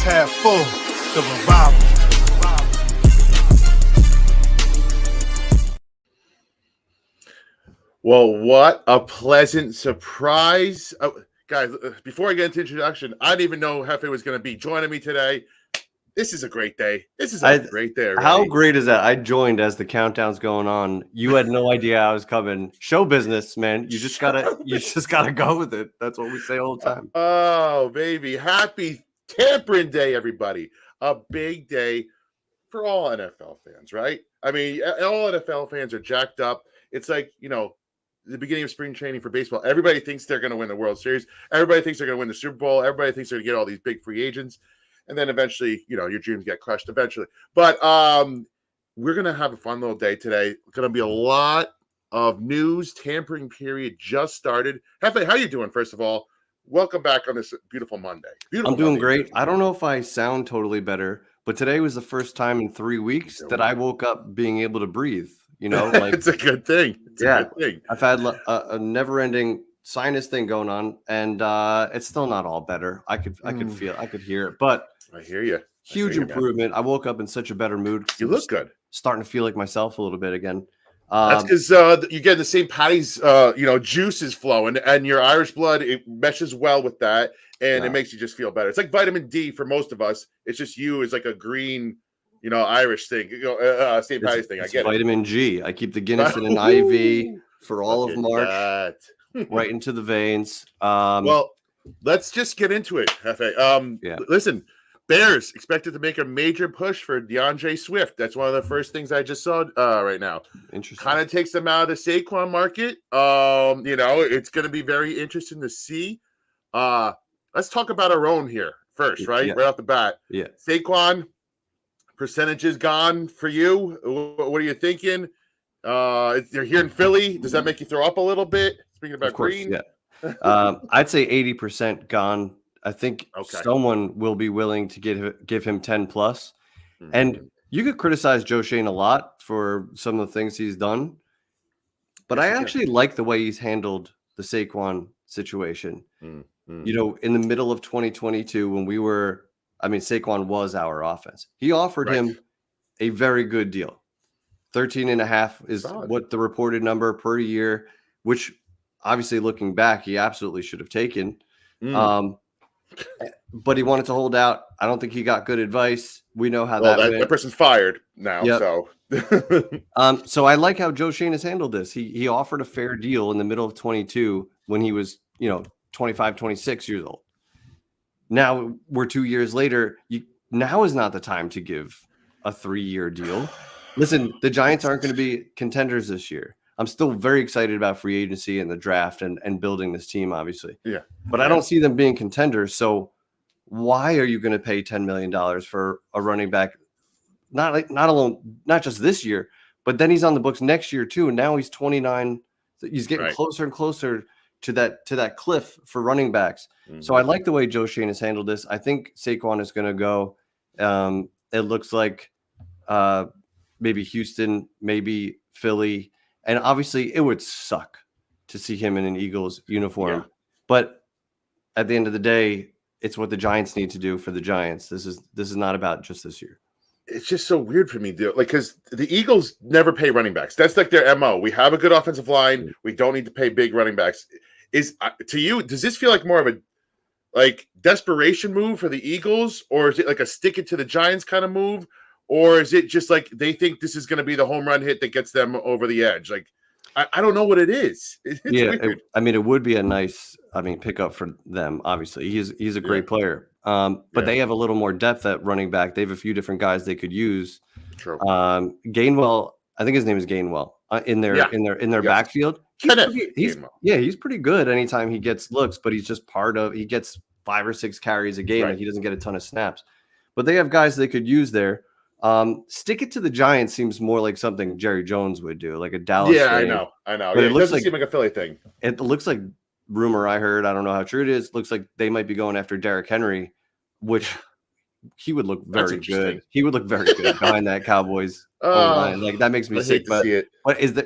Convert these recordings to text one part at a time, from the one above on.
half full, the revival. Well, what a pleasant surprise. Guys, before I get into introduction, I didn't even know Hefe was going to be joining me today. This is a great day. This is a great day already. How great is that? I joined as the countdown's going on. You had no idea I was coming. Show business, man. You just gotta go with it. That's what we say all the time. Oh, baby. Happy Tampering Day, everybody. A big day for all NFL fans, right? I mean, all NFL fans are jacked up. It's like, the beginning of spring training for baseball. Everybody thinks they're going to win the World Series. Everybody thinks they're going to win the Super Bowl. Everybody thinks they're going to get all these big free agents. And then eventually, your dreams get crushed eventually. But we're going to have a fun little day today. Going to be a lot of news. Tampering period just started. Hefe, how you doing, first of all? Welcome back on this beautiful Monday. I'm doing great. I don't know if I sound totally better, but today was the first time in 3 weeks that I woke up being able to breathe. Like it's a good thing. It's a good thing. I've had a never-ending sinus thing going on, and it's still not all better. I could hear it, but I hear you. Huge improvement. I woke up in such a better mood. You look good. Starting to feel like myself a little bit again. That's because you get the St. Patty's, juice is flowing, and your Irish blood, it meshes well with that, and it makes you just feel better. It's like vitamin D for most of us. It's just you is like a green, Irish thing, St. Patty's thing. I get vitamin G. I keep the Guinness in an IV for all of March, right into the veins. Well, let's just get into it, Hefe. Listen, Bears expected to make a major push for DeAndre Swift. That's one of the first things I just saw right now. Interesting. Kind of takes them out of the Saquon market. It's going to be very interesting to see. Let's talk about our own here first, right? Right off the bat. Yeah. Saquon, percentages gone for you. What are you thinking? You're here in Philly. Does that make you throw up a little bit? Speaking about Green. Yeah. I'd say 80% gone. I think someone will be willing to give him 10 plus. Mm-hmm. And you could criticize Joe Shane a lot for some of the things he's done, but I actually like the way he's handled the Saquon situation. Mm-hmm. In the middle of 2022, when Saquon was our offense. He offered him a very good deal. 13.5 is what the reported number per year, which obviously looking back, he absolutely should have taken. But he wanted to hold out. I don't think he got good advice. We know how that went. That person's fired now. Yep. So, so I like how Joe Shane has handled this. He offered a fair deal in the middle of 22 when he was, 25, 26 years old. Now we're 2 years later. Now is not the time to give a 3-year deal. Listen, the Giants aren't going to be contenders this year. I'm still very excited about free agency and the draft and building this team, obviously. Yeah. But I don't see them being contenders. So why are you going to pay $10 million for a running back? Not just this year, but then he's on the books next year too. And now he's 29. He's getting closer and closer to that cliff for running backs. Mm-hmm. So I like the way Joe Shane has handled this. I think Saquon is going to go. It looks like maybe Houston, maybe Philly. And obviously, it would suck to see him in an Eagles uniform. Yeah. But at the end of the day, it's what the Giants need to do for the Giants. This is not about just this year. It's just so weird for me, because the Eagles never pay running backs. That's like their MO. We have a good offensive line. We don't need to pay big running backs. To you, does this feel like more of a desperation move for the Eagles, or is it like a stick it to the Giants kind of move? Or is it just like they think this is going to be the home run hit that gets them over the edge? Like, I don't know what it is. It's weird. It would be a nice, pickup for them. Obviously, he's a great player. But they have a little more depth at running back. They have a few different guys they could use. True. Gainwell, I think his name is Gainwell. In their backfield, he's pretty good anytime he gets looks. But he's just he gets 5 or 6 carries a game, and he doesn't get a ton of snaps. But they have guys they could use there. Stick it to the Giants seems more like something Jerry Jones would do, like a Dallas thing. I know. But it doesn't seem like a Philly thing. It looks like rumor I heard. I don't know how true it is. Looks like they might be going after Derrick Henry, which he would look very good. He would look very good behind that Cowboys line. Like that makes me sick. But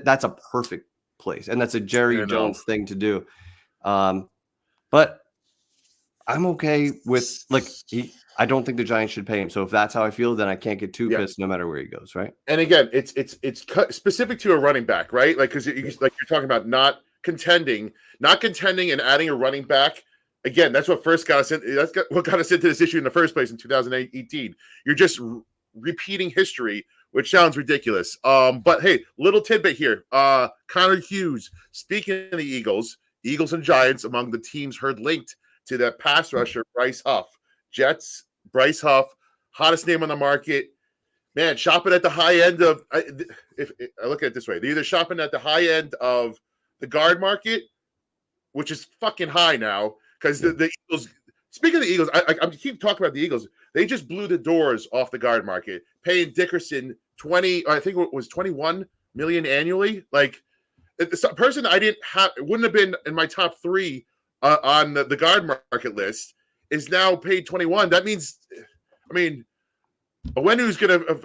that's a perfect place, and that's a Jerry Jones thing to do. But I'm okay with I don't think the Giants should pay him. So if that's how I feel, then I can't get too pissed no matter where he goes, right? And again, it's specific to a running back, right? Like because like you're talking about not contending, and adding a running back. Again, that's what first got us in. What got us into this issue in the first place in 2018. You're just repeating history, which sounds ridiculous. But hey, little tidbit here. Connor Hughes, speaking of the Eagles and Giants among the teams heard linked to that pass rusher Bryce Huff. Jets, Bryce Huff, hottest name on the market. Man, shopping at the high end of if I look at it this way, they're either shopping at the high end of the guard market, which is fucking high now, because the Eagles. Speaking of the Eagles, I keep talking about the Eagles. They just blew the doors off the guard market, paying Dickerson 20, I think it was 21 million annually. Like it's a person I didn't have, it wouldn't have been in my top 3 on the guard market list, is now paid 21. That means, I mean, Owenu's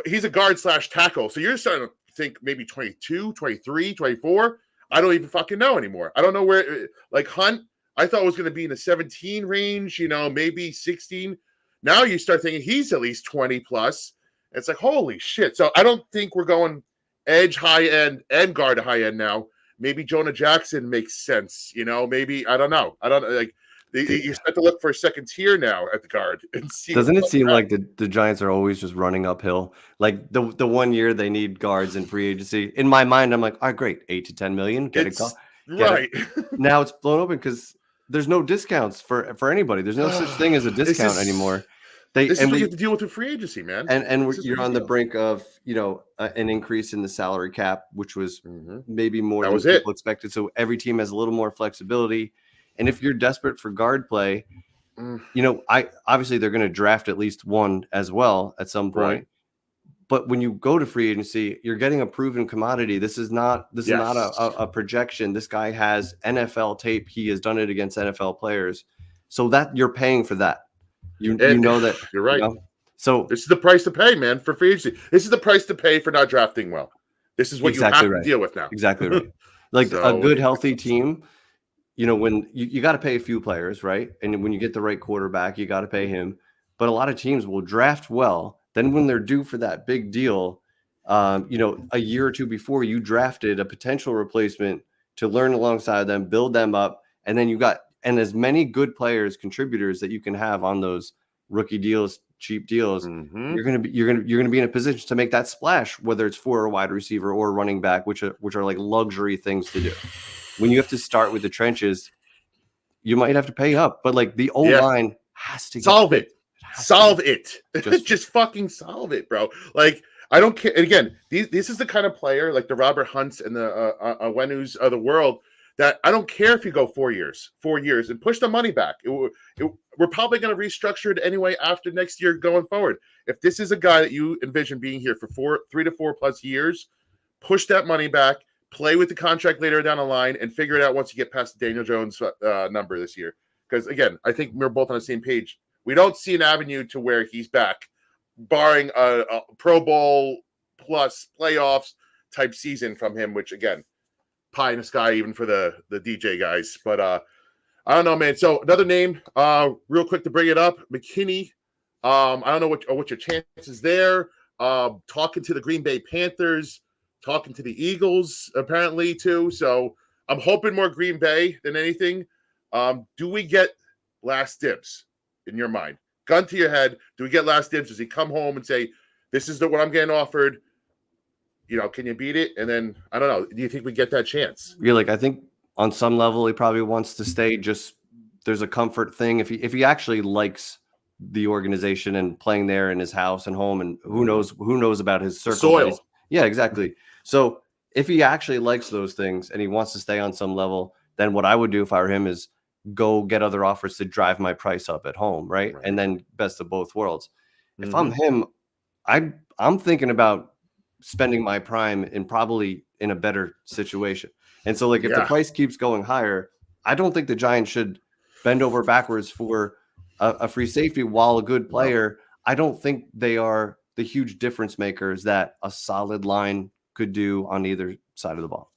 he's a guard / tackle. So you're starting to think maybe 22, 23, 24. I don't even fucking know anymore. I don't know where, like Hunt, I thought was going to be in the 17 range, maybe 16. Now you start thinking he's at least 20 plus. It's like, holy shit. So I don't think we're going edge high end and guard high end now. Maybe Jonah Jackson makes sense. Maybe, I don't know. Like, you start to look for a second tier now at the guard and see. Doesn't it seem like the Giants are always just running uphill? Like the 1 year they need guards in free agency. In my mind, I'm like, all right, great, 8 to 10 million, get it. Right. Now it's blown open because there's no discounts for anybody. There's no such thing as a discount anymore. This is what you have to deal with free agency, man. And you're on the brink of an increase in the salary cap, which was maybe more than people expected. So every team has a little more flexibility. And if you're desperate for guard play, obviously they're going to draft at least one as well at some point. Right. But when you go to free agency, you're getting a proven commodity. This is not a projection. This guy has NFL tape. He has done it against NFL players. So that you're paying for that. You know that you're right. So this is the price to pay, man, for free agency. This is the price to pay for not drafting well. This is what you have to deal with now. Exactly right. Like a good, healthy team. When you got to pay a few players, right? And when you get the right quarterback, you got to pay him. But a lot of teams will draft well. Then when they're due for that big deal, a year or two before, you drafted a potential replacement to learn alongside them, build them up. And then you got as many good players, contributors that you can have on those rookie deals, cheap deals. You're gonna be in a position to make that splash, whether it's for a wide receiver or a running back, which are like luxury things to do. When you have to start with the trenches, you might have to pay up, but like the O-line has to solve it. Solve it. Just fucking solve it, bro. Like, I don't care. And again, this is the kind of player like the Robert Hunts and the Owenus of the world that I don't care if you go 4 years and push the money back. We're probably going to restructure it anyway after next year going forward. If this is a guy that you envision being here for 3 to 4 plus years, push that money back. Play with the contract later down the line and figure it out once you get past the Daniel Jones number this year. Because, again, I think we're both on the same page. We don't see an avenue to where he's back, barring a Pro Bowl plus playoffs type season from him, which, again, pie in the sky even for the DJ guys. But I don't know, man. So another name, real quick to bring it up, McKinney. I don't know what your chances there. Talking to the Green Bay Panthers. Talking to the Eagles, apparently, too. So I'm hoping more Green Bay than anything. Do we get last dibs in your mind? Gun to your head. Do we get last dibs? Does he come home and say, this is what I'm getting offered? Can you beat it? And then, I don't know. Do you think we get that chance? Yeah, I think on some level he probably wants to stay. Just there's a comfort thing. If he actually likes the organization and playing there in his house and home, and who knows about his circle. Soil. Yeah, exactly. So if he actually likes those things and he wants to stay on some level, then what I would do if I were him is go get other offers to drive my price up at home, right? And then best of both worlds. If I'm him, I'm thinking about spending my prime probably in a better situation. And so if the price keeps going higher, I don't think the Giants should bend over backwards for a free safety while a good player. I don't think they are the huge difference makers that a solid line could do on either side of the ball.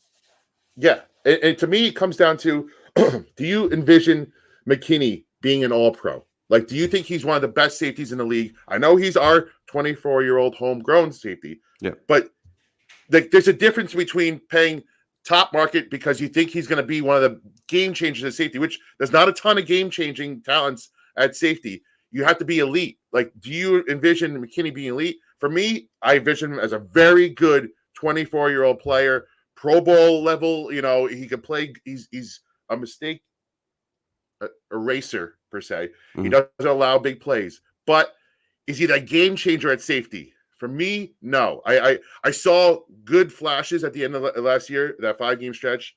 Yeah. And to me, it comes down to, do you envision McKinney being an all-pro? Like, do you think he's one of the best safeties in the league? I know he's our 24-year-old homegrown safety, but there's a difference between paying top market because you think he's going to be one of the game changers at safety, which there's not a ton of game-changing talents at safety. You have to be elite. Like, do you envision McKinney being elite? For me, I envision him as a very good 24-year-old player, Pro Bowl level. You know, he can play. He's a mistake eraser per se. He doesn't allow big plays, but is he that game changer at safety? For me, no. I saw good flashes at the end of last year, that 5-game stretch.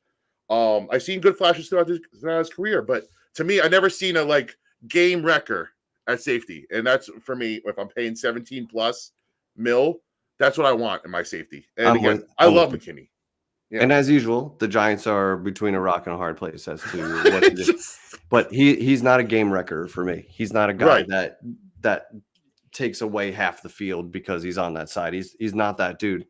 I've seen good flashes throughout his career, but to me, I never seen a like game wrecker at safety, and that's for me. If I'm paying 17 plus mil, that's what I want in my safety. And again, I love McKinney. Yeah. And as usual, the Giants are between a rock and a hard place as to what to do. But he's not a game wrecker for me. He's not a guy that takes away half the field because he's on that side. He's not that dude.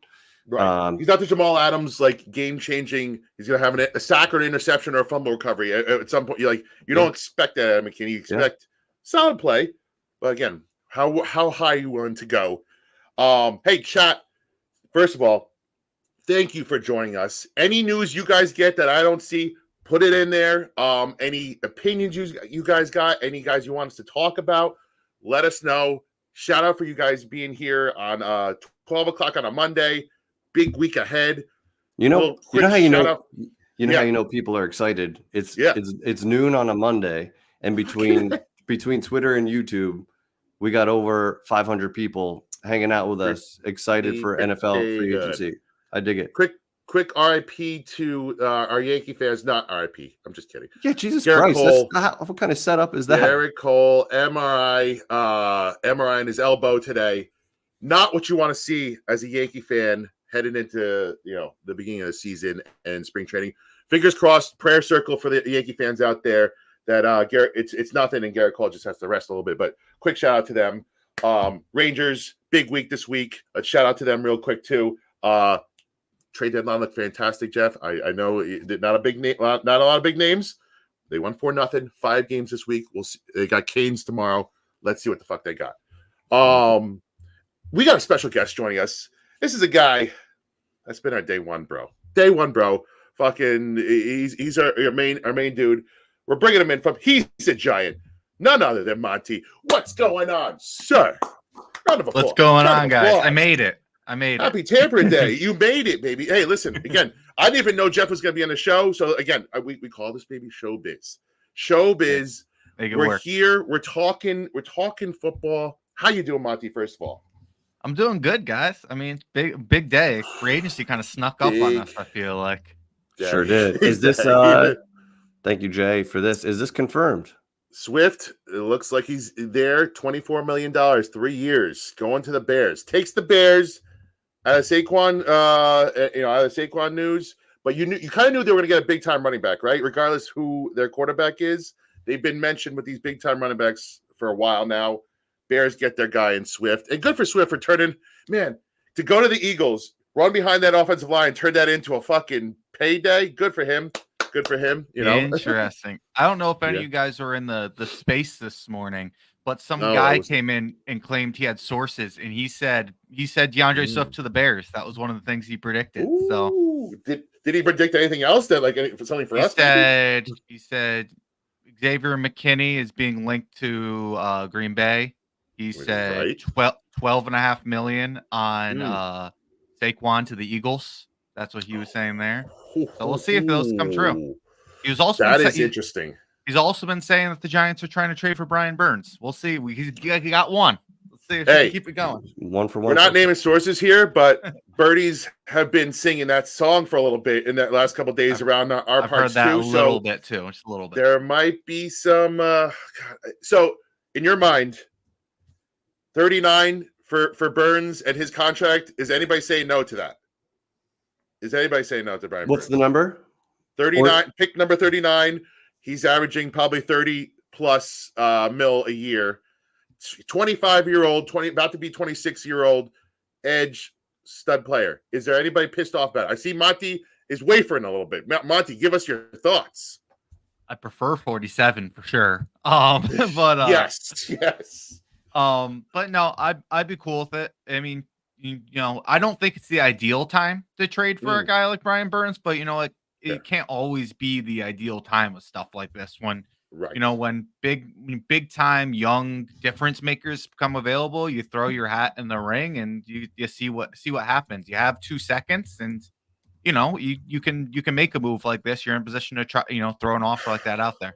Right. He's not the Jamal Adams like game changing. He's gonna have a sack or an interception or a fumble recovery at some point. You don't expect that out of McKinney. You expect solid play, but again, how high are you willing to go? Hey, chat. First of all, thank you for joining us. Any news you guys get that I don't see, put it in there. Any opinions you guys got? Any guys you want us to talk about? Let us know. Shout out for you guys being here on 12 o'clock on a Monday. Big week ahead. You know how you know people are excited. It's noon on a Monday, and between Twitter and YouTube, we got over 500 people hanging out with us, excited for NFL free agency. I dig it. Quick RIP to our Yankee fans. Not RIP. I'm just kidding. Yeah, Jesus Christ. What kind of setup is that? Garrett Cole, MRI in his elbow today. Not what you want to see as a Yankee fan heading into the beginning of the season and spring training. Fingers crossed, prayer circle for the Yankee fans out there that Garrett, it's nothing, and Garrett Cole just has to rest a little bit. But quick shout out to them. Rangers, big week this week. A shout out to them real quick too. Trade deadline looked fantastic, Jeff. I know not a big name, not a lot of big names. They won 4-0, 5 games this week. We'll see. They got Canes tomorrow. Let's see what the fuck they got. We got a special guest joining us. This is a guy that's been our day one, bro. Fucking, he's our main dude. We're bringing him in from He's a Giant. None other than Monty. What's going on, sir? Round of applause. What's going on, guys? I made it. Happy Tampering Day. You made it, baby. Hey, listen, again, I didn't even know Jeff was going to be on the show. So, again, we call this baby showbiz. Showbiz. We're here. We're talking football. How you doing, Monty, first of all? I'm doing good, guys. I mean, big day. Free agency kind of snuck up on us, I feel like. Sure did. Is this thank you, Jay, for this. Is this confirmed? Swift, it looks like he's there. $24 million, 3 years, going to the Bears. Takes the Bears out of Saquon, out of Saquon news. But you kind of knew they were going to get a big time running back, right? Regardless who their quarterback is, they've been mentioned with these big time running backs for a while now. Bears get their guy in Swift, and good for Swift for turning, man, to go to the Eagles, run behind that offensive line, turn that into a fucking payday. Good for him. Interesting. I don't know if any of you guys are in the space this morning, but some guy came in and claimed he had sources, and he said DeAndre Swift to the Bears. That was one of the things he predicted. Ooh. So did he predict anything else that something for us? He said Xavier McKinney is being linked to Green Bay. He said $12.5 million on Saquon to the Eagles. That's what he was saying there. So we'll see if those come true. He was also interesting. He's also been saying that the Giants are trying to trade for Brian Burns. We'll see. He got one. Let's see if he can keep it going. One for one. We're not naming sources here, but birdies have been singing that song for a little bit in that last couple of days around our I've parts heard that too. A little bit too. Just a little bit. There might be some. So in your mind, 39 for Burns and his contract. Is anybody saying no to that? Is anybody saying no to Brian? What's the number? 39. Pick number 39. He's averaging probably 30 plus mil a year. 25-year-old, about to be 26-year-old edge stud player. Is there anybody pissed off about it? I see Monty is wafering a little bit. Monty, give us your thoughts. I prefer 47 for sure. But yes. But no, I'd be cool with it. I mean, you know, I don't think it's the ideal time to trade for a guy like Brian Burns, but you know, like it can't always be the ideal time with stuff like this when Right. you know when big time young difference makers become available, you throw your hat in the ring and you see what happens. You have 2 seconds and you know, you can make a move like this. You're in position to try, you know, throw an offer like that out there.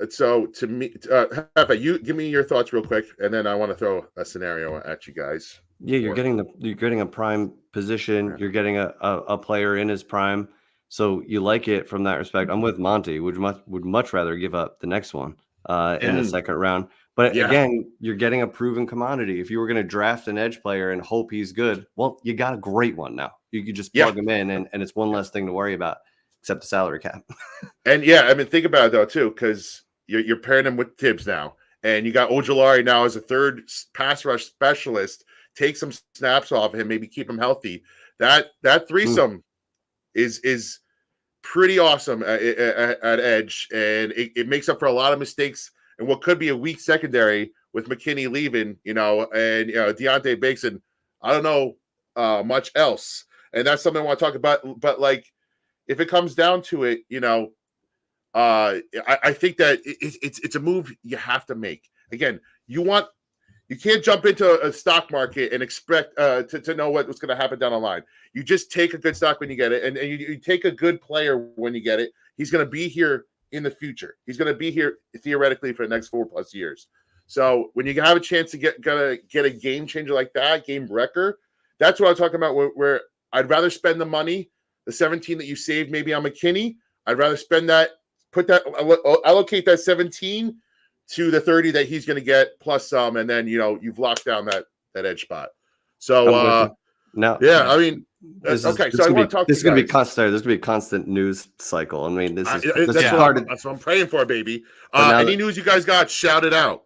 So to me, Hefe, you give me your thoughts real quick, and then I want to throw a scenario at you guys. Yeah, you're getting a prime position. You're getting a player in his prime, so you like it from that respect. I'm with Monty. Would much rather give up the next one in the second round. But again, you're getting a proven commodity. If you were going to draft an edge player and hope he's good, well, you got a great one now. You could just plug him in, and it's one less thing to worry about, except the salary cap. And I mean, think about it though too, because you're pairing him with Tibbs now, and you got Ojulari now as a third pass rush specialist. Take some snaps off him, maybe keep him healthy. That threesome is pretty awesome at edge, and it makes up for a lot of mistakes and what could be a weak secondary with McKinney leaving, you know, and Deontay Banks, and I don't know much else. And that's something I want to talk about. But like, if it comes down to it, you know, I think that it's a move you have to make. Again, you can't jump into a stock market and expect to know what's going to happen down the line. You just take a good stock when you get it, and you take a good player when you get it. He's going to be here in the future. He's going to be here theoretically for the next 4+ years. So when you have a chance to get a game changer like that, game wrecker, that's what I'm talking about. Where I'd rather spend the money, the 17 that you saved maybe on McKinney. I'd rather spend that, allocate that 17 to the 30 that he's going to get plus some, and then you've locked down that edge spot. So I mean, this okay. Is, so I want to talk. This is going to be constant. There's going to be a constant news cycle. I mean, that's what I'm praying for, baby. Any news you guys got? Shout it out.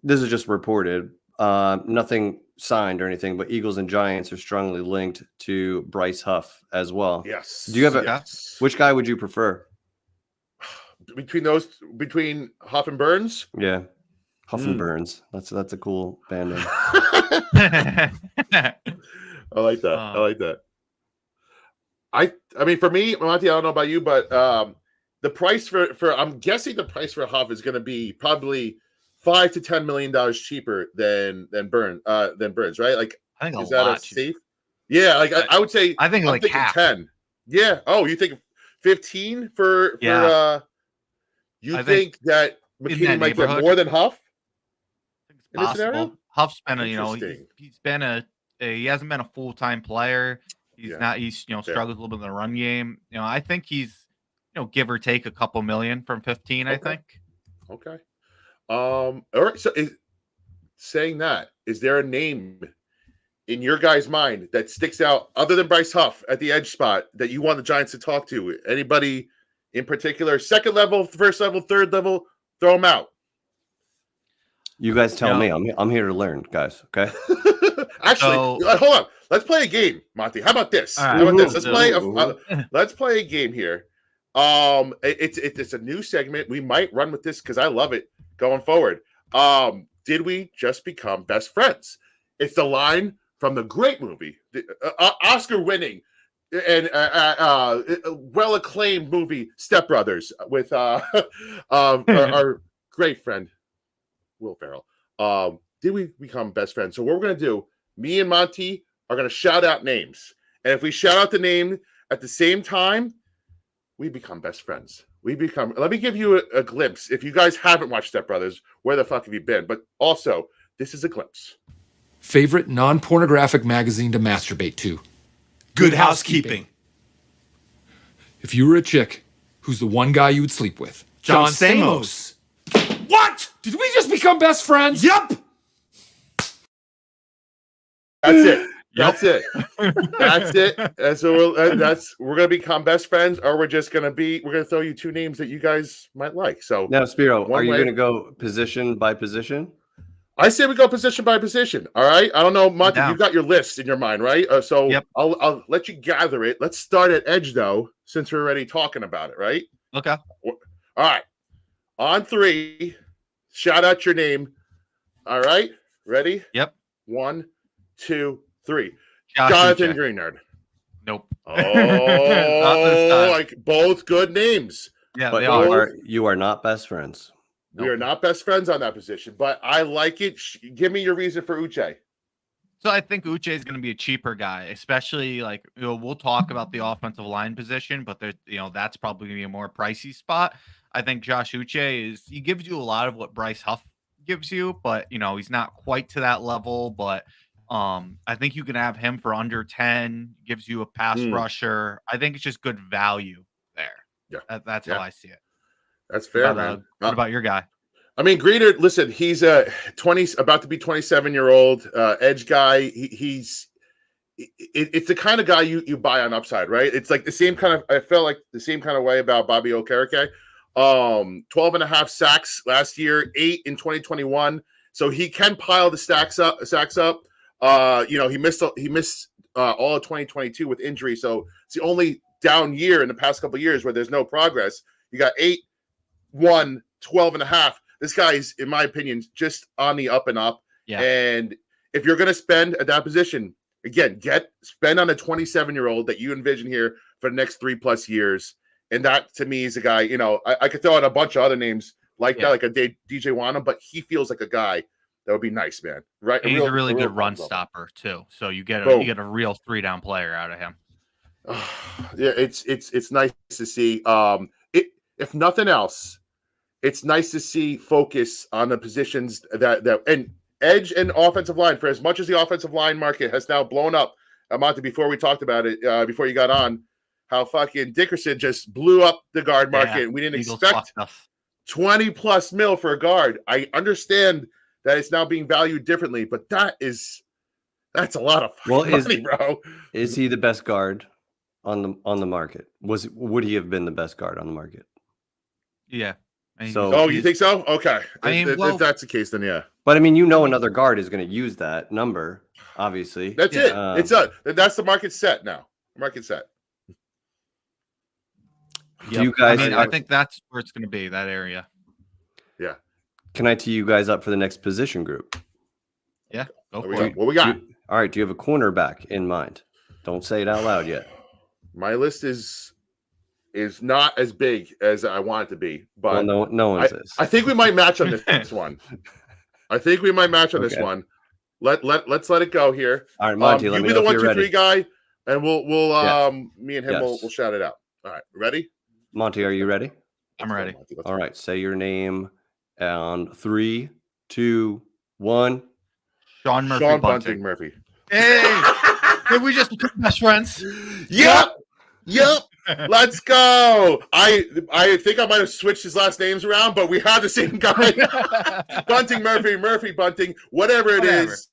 This is just reported. Nothing signed or anything, but Eagles and Giants are strongly linked to Bryce Huff as well. Yes. Do you have which guy would you prefer? Between Huff and Burns? Yeah. Huff and Burns. That's a cool band name. I like that. I mean, for me, Monty, I don't know about you, but the price for I'm guessing the price for Huff is going to be probably $5 to $10 million cheaper than Burns, right? Like, I think is that safe? Yeah, like I would say. I think I'm like thinking half. 10. Yeah. Oh, you think 15 for I think that McKinney might get more than Huff? In this scenario? Huff's been he hasn't been a full-time player. He's struggled a little bit in the run game. I think he's give or take a couple million from 15, I think. Okay. All right. So saying that, is there a name in your guys' mind that sticks out other than Bryce Huff at the edge spot that you want the Giants to talk to? Anybody in particular? Second level, first level, third level, throw them out. You guys tell me. I'm here to learn, guys. Okay. Actually, hold on. Let's play a game, Monty. How about this? Right. How about this? Let's play a game here. It's a new segment. We might run with this because I love it going forward. Did we just become best friends? It's the line from the great movie, Oscar-winning and well-acclaimed movie Step Brothers with our great friend Will Ferrell. Did we become best friends? So what we're going to do, me and Monty are going to shout out names. And if we shout out the name at the same time, we become best friends. Let me give you a glimpse. If you guys haven't watched Step Brothers, where the fuck have you been? But also, this is a glimpse. Favorite non-pornographic magazine to masturbate to? Good Housekeeping. If you were a chick, who's the one guy you would sleep with? John Stamos. What? Did we just become best friends? Yep. That's it. That's it. That's it. And so we're gonna become best friends, or we're gonna throw you two names that you guys might like. So now, Spiro, are you gonna go position by position? I say we go position by position. All right. I don't know, Monty. You got your list in your mind, right? Yep. I'll let you gather it. Let's start at edge though, since we're already talking about it, right? Okay. All All right. On 3, shout out your name. All right. Ready? Yep. 1, 2, 3. Josh Jonathan Uche. Greenard. Nope. Oh, like both good names. Yeah, but they are. You are not best friends. We are not best friends on that position, but I like it. Give me your reason for Uche. So I think Uche is going to be a cheaper guy, especially like we'll talk about the offensive line position, but there, that's probably going to be a more pricey spot. I think Josh Uche he gives you a lot of what Bryce Huff gives you, but he's not quite to that level. But I think you can have him for under 10, gives you a pass rusher. I think it's just good value there. Yeah, that's how I see it. That's fair, man. What about your guy? I mean, Greener, listen, he's a about to be 27-year-old edge guy. It's the kind of guy you buy on upside, right? It's like the same kind of, I felt like the same kind of way about Bobby Okereke. 12 and a half sacks last year, 8 in 2021. So he can pile the sacks up. He missed all of 2022 with injury. So it's the only down year in the past couple of years where there's no progress. You got 8, 1, 12 and a half. This guy's, in my opinion, just on the up and up. Yeah. And if you're going to spend at that position, again, spend on a 27-year-old that you envision here for the next 3+ years. And that, to me, is a guy, I could throw out a bunch of other names like that, like a DJ Wanham, but he feels like a guy that would be nice, man. Right? And he's a really good run stopper, too. So you get a real 3-down player out of him. Yeah, it's nice to see. If nothing else, it's nice to see focus on the positions that and edge and offensive line. For as much as the offensive line market has now blown up, Monty, before we talked about it, before you got on, how fucking Dickerson just blew up the guard market. And we didn't expect 20+ mil for a guard. I understand that it's now being valued differently, but that's a lot of money, bro. Is he the best guard on the market? Would he have been the best guard on the market? Yeah. So, you think so? Okay. If that's the case, then yeah. But I mean, another guard is going to use that number, obviously. That's it. That's the market set now. Market set. Do you guys? I think that's where it's going to be, that area. Yeah. Can I tee you guys up for the next position group? Yeah. Go for it. What we got? All right. Do you have a cornerback in mind? Don't say it out loud yet. My list is not as big as I want it to be, but no one says. I think we might match on this one. I think we might match on this one. Let's let it go here. All right, Monty, let me know if you're ready. 1, 2, 3 guy, and we'll me and him will shout it out. All right, ready? Monty, are you ready? I'm ready. All right, say your name on 3, 2, 1. Sean Bunting Murphy. Hey, did we just become best friends? Yep. Let's go. I think I might have switched his last names around, but we have the same guy. Bunting Murphy Bunting, whatever it is.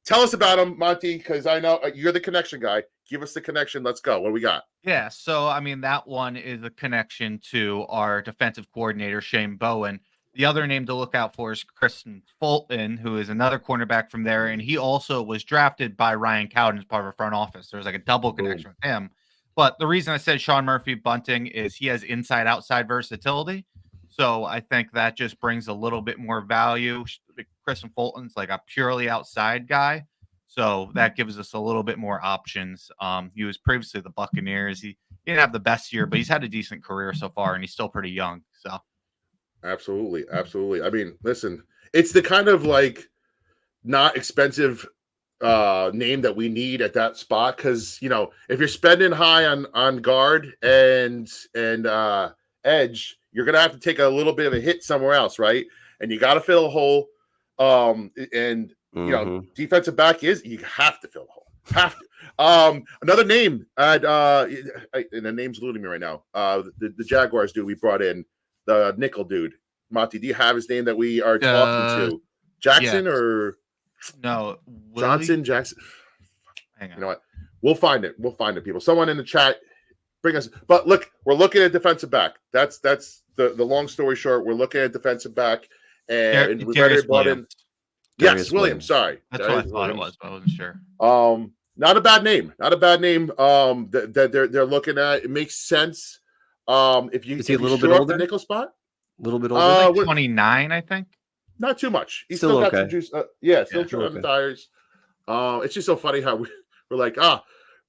Tell us about him, Monty, because I know you're the connection guy. Give us the connection. Let's go. What do we got? Yeah, so I mean that one is a connection to our defensive coordinator Shane Bowen. The other name to look out for is Kristen Fulton, who is another cornerback from there, and he also was drafted by Ryan Cowden as part of our front office. There's like a double connection with him. But the reason I said Sean Murphy Bunting is he has inside-outside versatility. So I think that just brings a little bit more value. Kristen Fulton's like a purely outside guy. So that gives us a little bit more options. He was previously the Buccaneers. He didn't have the best year, but he's had a decent career so far, and he's still pretty young. So absolutely. I mean, listen, it's the kind of like not expensive name that we need at that spot, because if you're spending high on guard and edge, you're gonna have to take a little bit of a hit somewhere else, right? And you got to fill a hole. Defensive back you have to fill a hole. Another name, and the name's eluding me right now. The Jaguars dude we brought in, the nickel dude. Monty, do you have his name that we are talking to? Jackson or no? Johnson Jackson. Hang on. You know what? We'll find it. People. Someone in the chat, bring us. But look, we're looking at defensive back. That's the long story short. We're looking at defensive back, and we better brought in. Yes, Williams. Sorry, that's what I thought it was, but I wasn't sure. Not a bad name. That they're looking at. It makes sense. If you is he a little bit older? The nickel spot. little bit older. Like 29, I think. Not too much. He's Still still got okay. some juice. Still Yeah, treading on the okay. tires. It's just so funny how we're like,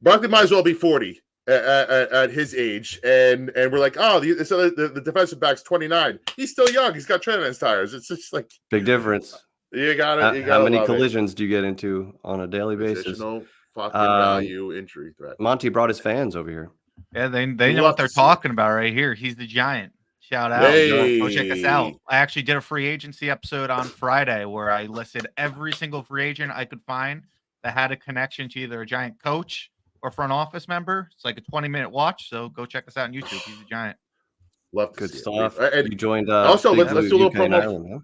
Barkley might as well be 40 at his age, and we're like, the defensive back's 29. He's still young. He's got tread on his tires. It's just like Big difference. You got it. How many collisions do you get into on a daily basis? Positional fucking value injury threat. Monty brought his fans over here. Yeah, they know what they're talking about right here. He's the Giant. Shout out. Hey. Go check us out. I actually did a free agency episode on Friday where I listed every single free agent I could find that had a connection to either a Giant coach or front office member. It's like a 20-minute watch. So go check us out on YouTube. He's a Giant. Love to Good see stuff. And you joined also let's do a little promo. Ireland, huh?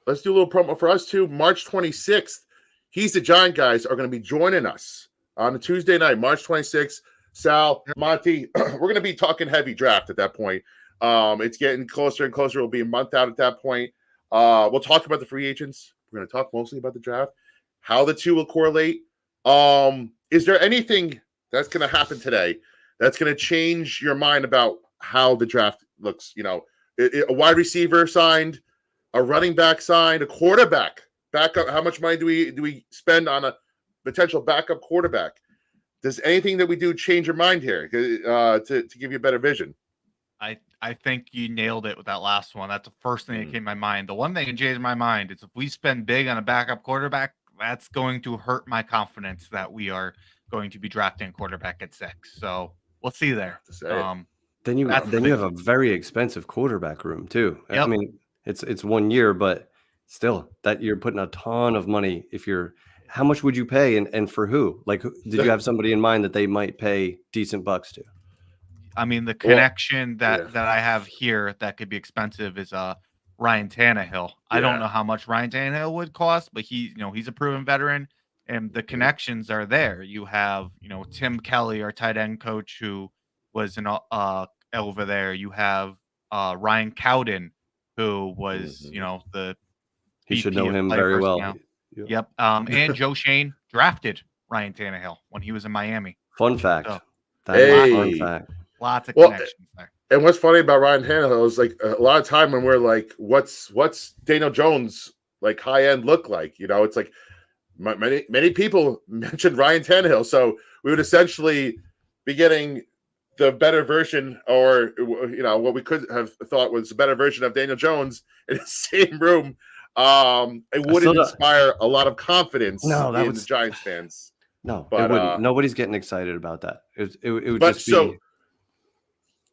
Let's do a little promo for us too. March 26th. He's the Giant guys are going to be joining us on a Tuesday night, March 26th. Sal, Monty, we're going to be talking heavy draft at that point. It's getting closer and closer. It'll be a month out at that point. We'll talk about the free agents. We're going to talk mostly about the draft, how the two will correlate. Is there anything that's going to happen today that's going to change your mind about how the draft looks? You know, a wide receiver signed, a running back signed, a quarterback backup. How much money do we spend on a potential backup quarterback? Does anything that we do change your mind here to give you a better vision? I think you nailed it with that last one. That's the first thing that came to my mind. The one thing that changed my mind is if we spend big on a backup quarterback, that's going to hurt my confidence that we are going to be drafting a quarterback at 6. So we'll see there. Then you have a very expensive quarterback room too. Yep. I mean, it's 1 year, but still that you're putting a ton of money. How much would you pay and for who? Like, did you have somebody in mind that they might pay decent bucks to? I mean, the connection that I have here that could be expensive is Ryan Tannehill. I don't know how much Ryan Tannehill would cost, but he's a proven veteran, and the connections are there. You have Tim Kelly, our tight end coach, who was over there. You have Ryan Cowden, who was he should know him very well. Yep. And Joe Shane drafted Ryan Tannehill when he was in Miami. Fun fact. So, fun fact. Lots of connections there. And what's funny about Ryan Tannehill is like a lot of time when we're like, what's Daniel Jones like high end look like? It's like many people mentioned Ryan Tannehill, so we would essentially be getting the better version, or what we could have thought was a better version of Daniel Jones in the same room. It wouldn't inspire a lot of confidence in the Giants fans. No, but it wouldn't. Nobody's getting excited about that. It would just be. So,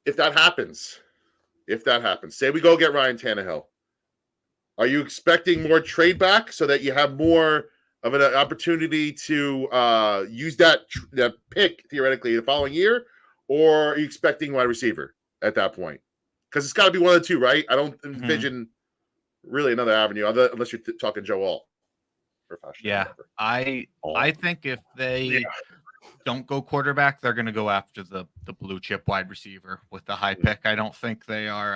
if that happens, say we go get Ryan Tannehill, are you expecting more trade back so that you have more of an opportunity to use that pick theoretically the following year, or are you expecting wide receiver at that point? Because it's got to be one of the two, right? I don't envision really another avenue unless you're talking Joe Alt. Yeah, I think if they don't go quarterback, they're going to go after the blue chip wide receiver with the high pick. I don't think they are.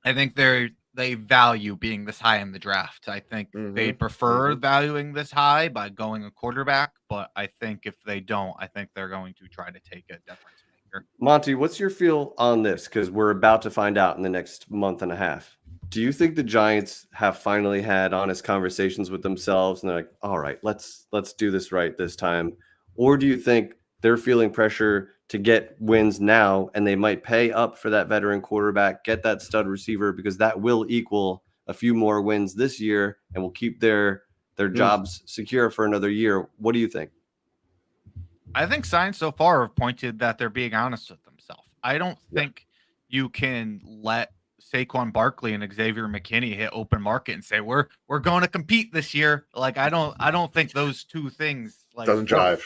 I think they value being this high in the draft. I think they prefer valuing this high by going a quarterback. But I think if they don't, I think they're going to try to take a difference maker. Monty, what's your feel on this? Because we're about to find out in the next month and a half. Do you think the Giants have finally had honest conversations with themselves and they're like, all right, let's do this right this time? Or do you think they're feeling pressure to get wins now and they might pay up for that veteran quarterback, get that stud receiver, because that will equal a few more wins this year and will keep their jobs secure for another year? What do you think? I think signs so far have pointed that they're being honest with themselves. I don't think you can let Saquon Barkley and Xavier McKinney hit open market and say we're going to compete this year. Like I don't think those two things doesn't jive.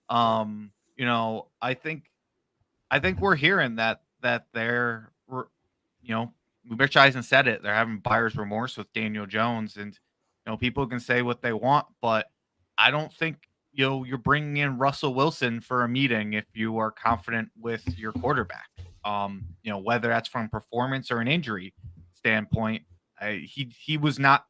I think we're hearing that they're Rich Eisen said it. They're having buyer's remorse with Daniel Jones, and people can say what they want, but I don't think you're bringing in Russell Wilson for a meeting if you are confident with your quarterback. Whether that's from performance or an injury standpoint, he was not,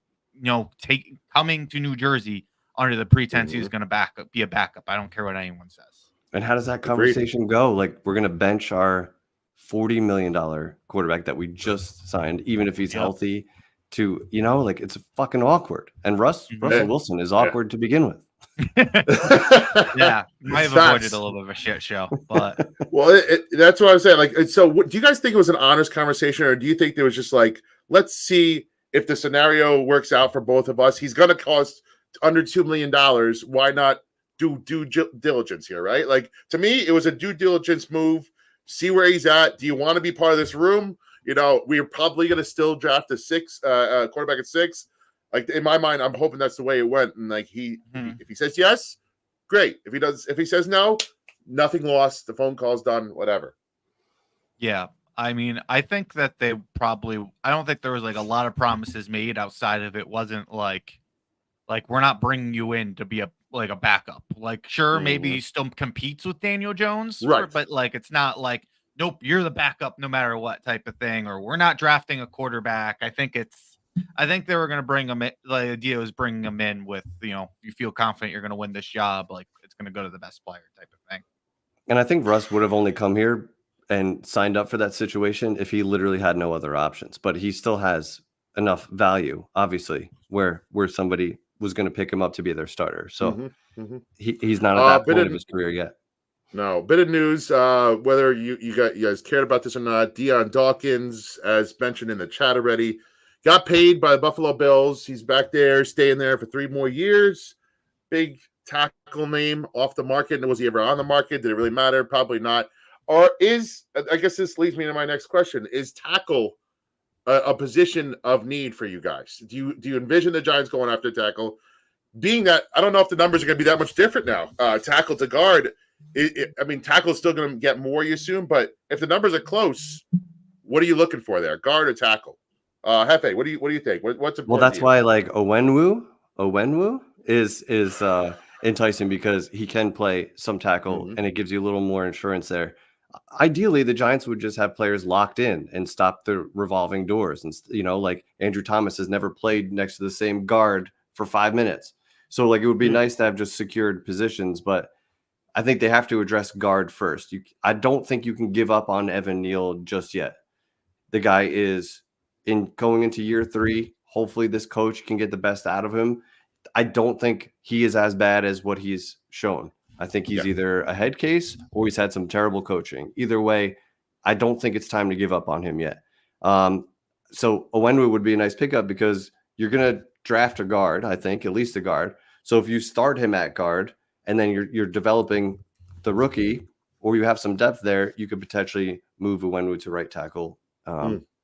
coming to New Jersey under the pretense he was going to be a backup. I don't care what anyone says. And how does that conversation go? Like, we're going to bench our $40 million quarterback that we just signed, even if he's healthy, to, like, it's fucking awkward. And Russell Wilson is awkward to begin with. Yeah, might have avoided a little bit of a shit show, but that's what I'm saying. Like, so do you guys think it was an honest conversation, or do you think there was just like, let's see if the scenario works out for both of us? He's going to cost under $2 million. Why not do due diligence here, right? Like, to me, it was a due diligence move. See where he's at. Do you want to be part of this room? We're probably going to still draft a quarterback at 6. Like, in my mind, I'm hoping that's the way it went. And like, if he says yes, great. If he says no, nothing lost. The phone call's done, whatever. Yeah. I mean, I think that I don't think there was like a lot of promises made outside of it. Wasn't like we're not bringing you in to be a backup. Like, sure, maybe he still competes with Daniel Jones, right? But like, it's not like, nope, you're the backup no matter what type of thing, or we're not drafting a quarterback. I think they were going to bring him in. The idea was bringing him in with, you feel confident you're going to win this job. Like, it's going to go to the best player type of thing. And I think Russ would have only come here and signed up for that situation if he literally had no other options. But he still has enough value, obviously, where somebody was going to pick him up to be their starter. So he's not at that point of his career yet. No, bit of news, whether you guys cared about this or not. Deion Dawkins, as mentioned in the chat already, got paid by the Buffalo Bills. He's back there, staying there for 3 more years. Big tackle name off the market. And was he ever on the market? Did it really matter? Probably not. Or I guess this leads me to my next question. Is tackle a position of need for you guys? Do you envision the Giants going after tackle? Being that, I don't know if the numbers are going to be that much different now. Tackle to guard. Tackle is still going to get more, you assume. But if the numbers are close, what are you looking for there? Guard or tackle? Hefe, what do you think? What's important? Well, that's why like Owenwu is enticing, because he can play some tackle and it gives you a little more insurance there. Ideally, the Giants would just have players locked in and stop the revolving doors. And like Andrew Thomas has never played next to the same guard for 5 minutes. So like, it would be nice to have just secured positions, but I think they have to address guard first. I don't think you can give up on Evan Neal just yet. The guy is going into year 3. Hopefully this coach can get the best out of him. I don't think he is as bad as what he's shown. I think he's either a head case or he's had some terrible coaching. Either way, I don't think it's time to give up on him yet. So Owenwu would be a nice pickup because you're going to draft a guard, I think, at least a guard. So if you start him at guard and then you're developing the rookie, or you have some depth there, you could potentially move Owenwu to right tackle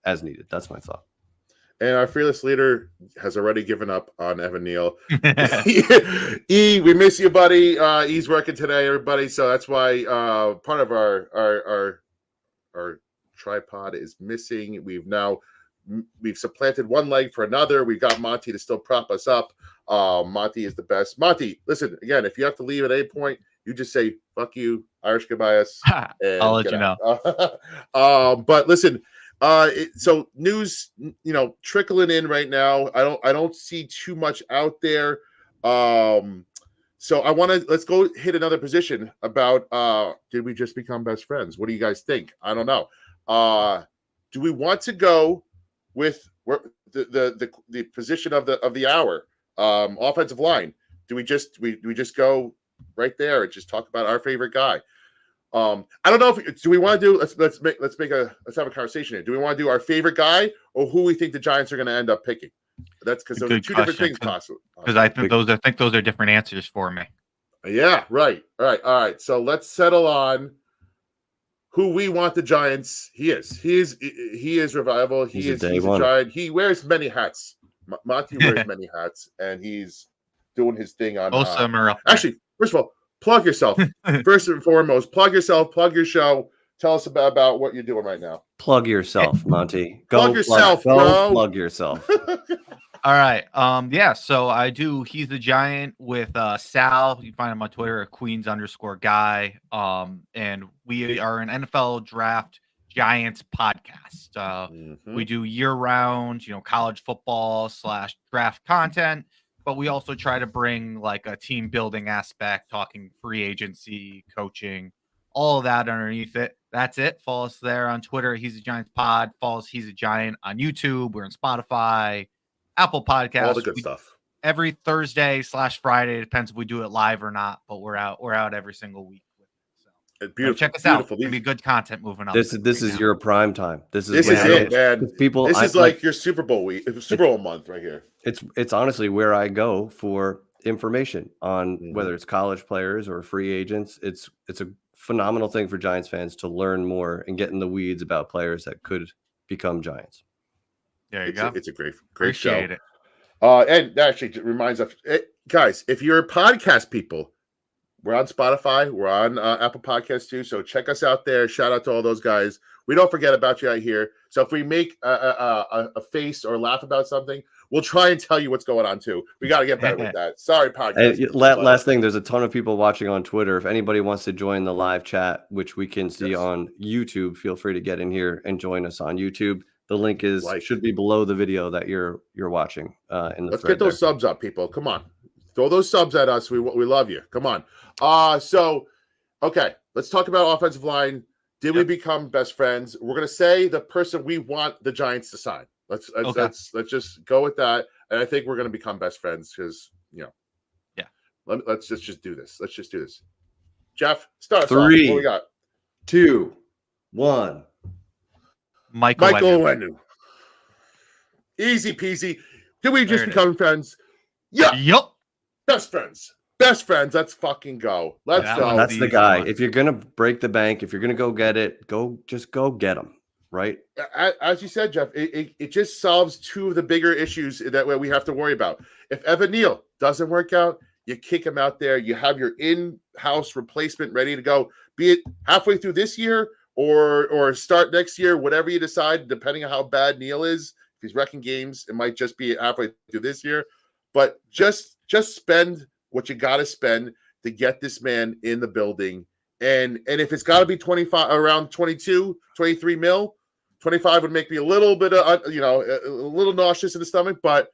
as needed. That's my thought. And our fearless leader has already given up on Evan Neal. We miss you, buddy. He's working today, everybody. So that's why part of our tripod is missing. We've supplanted one leg for another. We've got Monty to still prop us up. Monty is the best. Monty, listen, again, if you have to leave at any point, you just say, fuck you, Irish goodbye us. I'll let you know. But listen, so news, trickling in right now. I don't see too much out there. So let's go hit another position about, did we just become best friends? What do you guys think? I don't know. Do we want to go with the position of the hour, offensive line? Do we just go right there and just talk about our favorite guy? I don't know do we want to do let's have a conversation here. Do we want to do our favorite guy or who we think the Giants are going to end up picking? That's because those are two different things possible. Because I think those are different answers for me. Yeah, right. All right. So let's settle on who we want the Giants. He is revival. He's a Giant. He wears many hats. Monty wears many hats, and he's doing his thing on. Actually, first of all, plug yourself. First and foremost, plug yourself. Plug your show. Tell us about what you're doing right now. Plug yourself, Monty. Plug yourself, bro. Plug yourself. All right. So I do He's the Giant with Sal. You can find him on Twitter at Queens_guy. And we are an NFL Draft Giants podcast. We do year-round, college football / draft content, but we also try to bring like a team building aspect, talking free agency, coaching, all of that underneath it. That's it. Follow us there on Twitter. He's a Giants Pod. Follow us. He's a Giant on YouTube. We're on Spotify, Apple Podcasts. All the good stuff. Every Thursday/Friday. Depends if we do it live or not, but we're out every single week. So beautiful. Check us beautiful. out. It'll be good content moving up. This is your prime time. This is it, man. People, this is like your Super Bowl week, Super Bowl month right here. It's honestly where I go for information on whether it's college players or free agents. It's a phenomenal thing for Giants fans to learn more and get in the weeds about players that could become Giants. There you go. It's a great Appreciate show. It. And that actually reminds us, guys, if you're podcast people, we're on Spotify, we're on Apple Podcasts too. So check us out there. Shout out to all those guys. We don't forget about you out here. So if we make a face or laugh about something, we'll try and tell you what's going on too. We got to get better with that. Sorry, podcast. Last thing, there's a ton of people watching on Twitter. If anybody wants to join the live chat, which we can see on YouTube, feel free to get in here and join us on YouTube. The link should be below the video that you're watching. Let's get those subs up, people. Come on, throw those subs at us. We love you. Come on. Okay, let's talk about offensive line. Did we become best friends? We're gonna say the person we want the Giants to sign. Let's just go with that. And I think we're gonna become best friends because let's just do this. Let's just do this. Jeff, start us 3, off. What we got? 2, 1. Michael Onwenu. Easy peasy. Did we just become friends? Yeah. Yep. Best friends. Best friends. Let's fucking go. Let's go. That's the guy. If you're gonna break the bank, if you're gonna go get it, go get him. Right. As you said, Jeff, it just solves two of the bigger issues that we have to worry about. If Evan Neal doesn't work out, you kick him out there. You have your in-house replacement ready to go, be it halfway through this year or start next year, whatever you decide, depending on how bad Neal is. If he's wrecking games, it might just be halfway through this year. But just spend what you got to spend to get this man in the building. And if it's got to be 25, around 22, 23 mil, 25 would make me a little bit of, a little nauseous in the stomach, but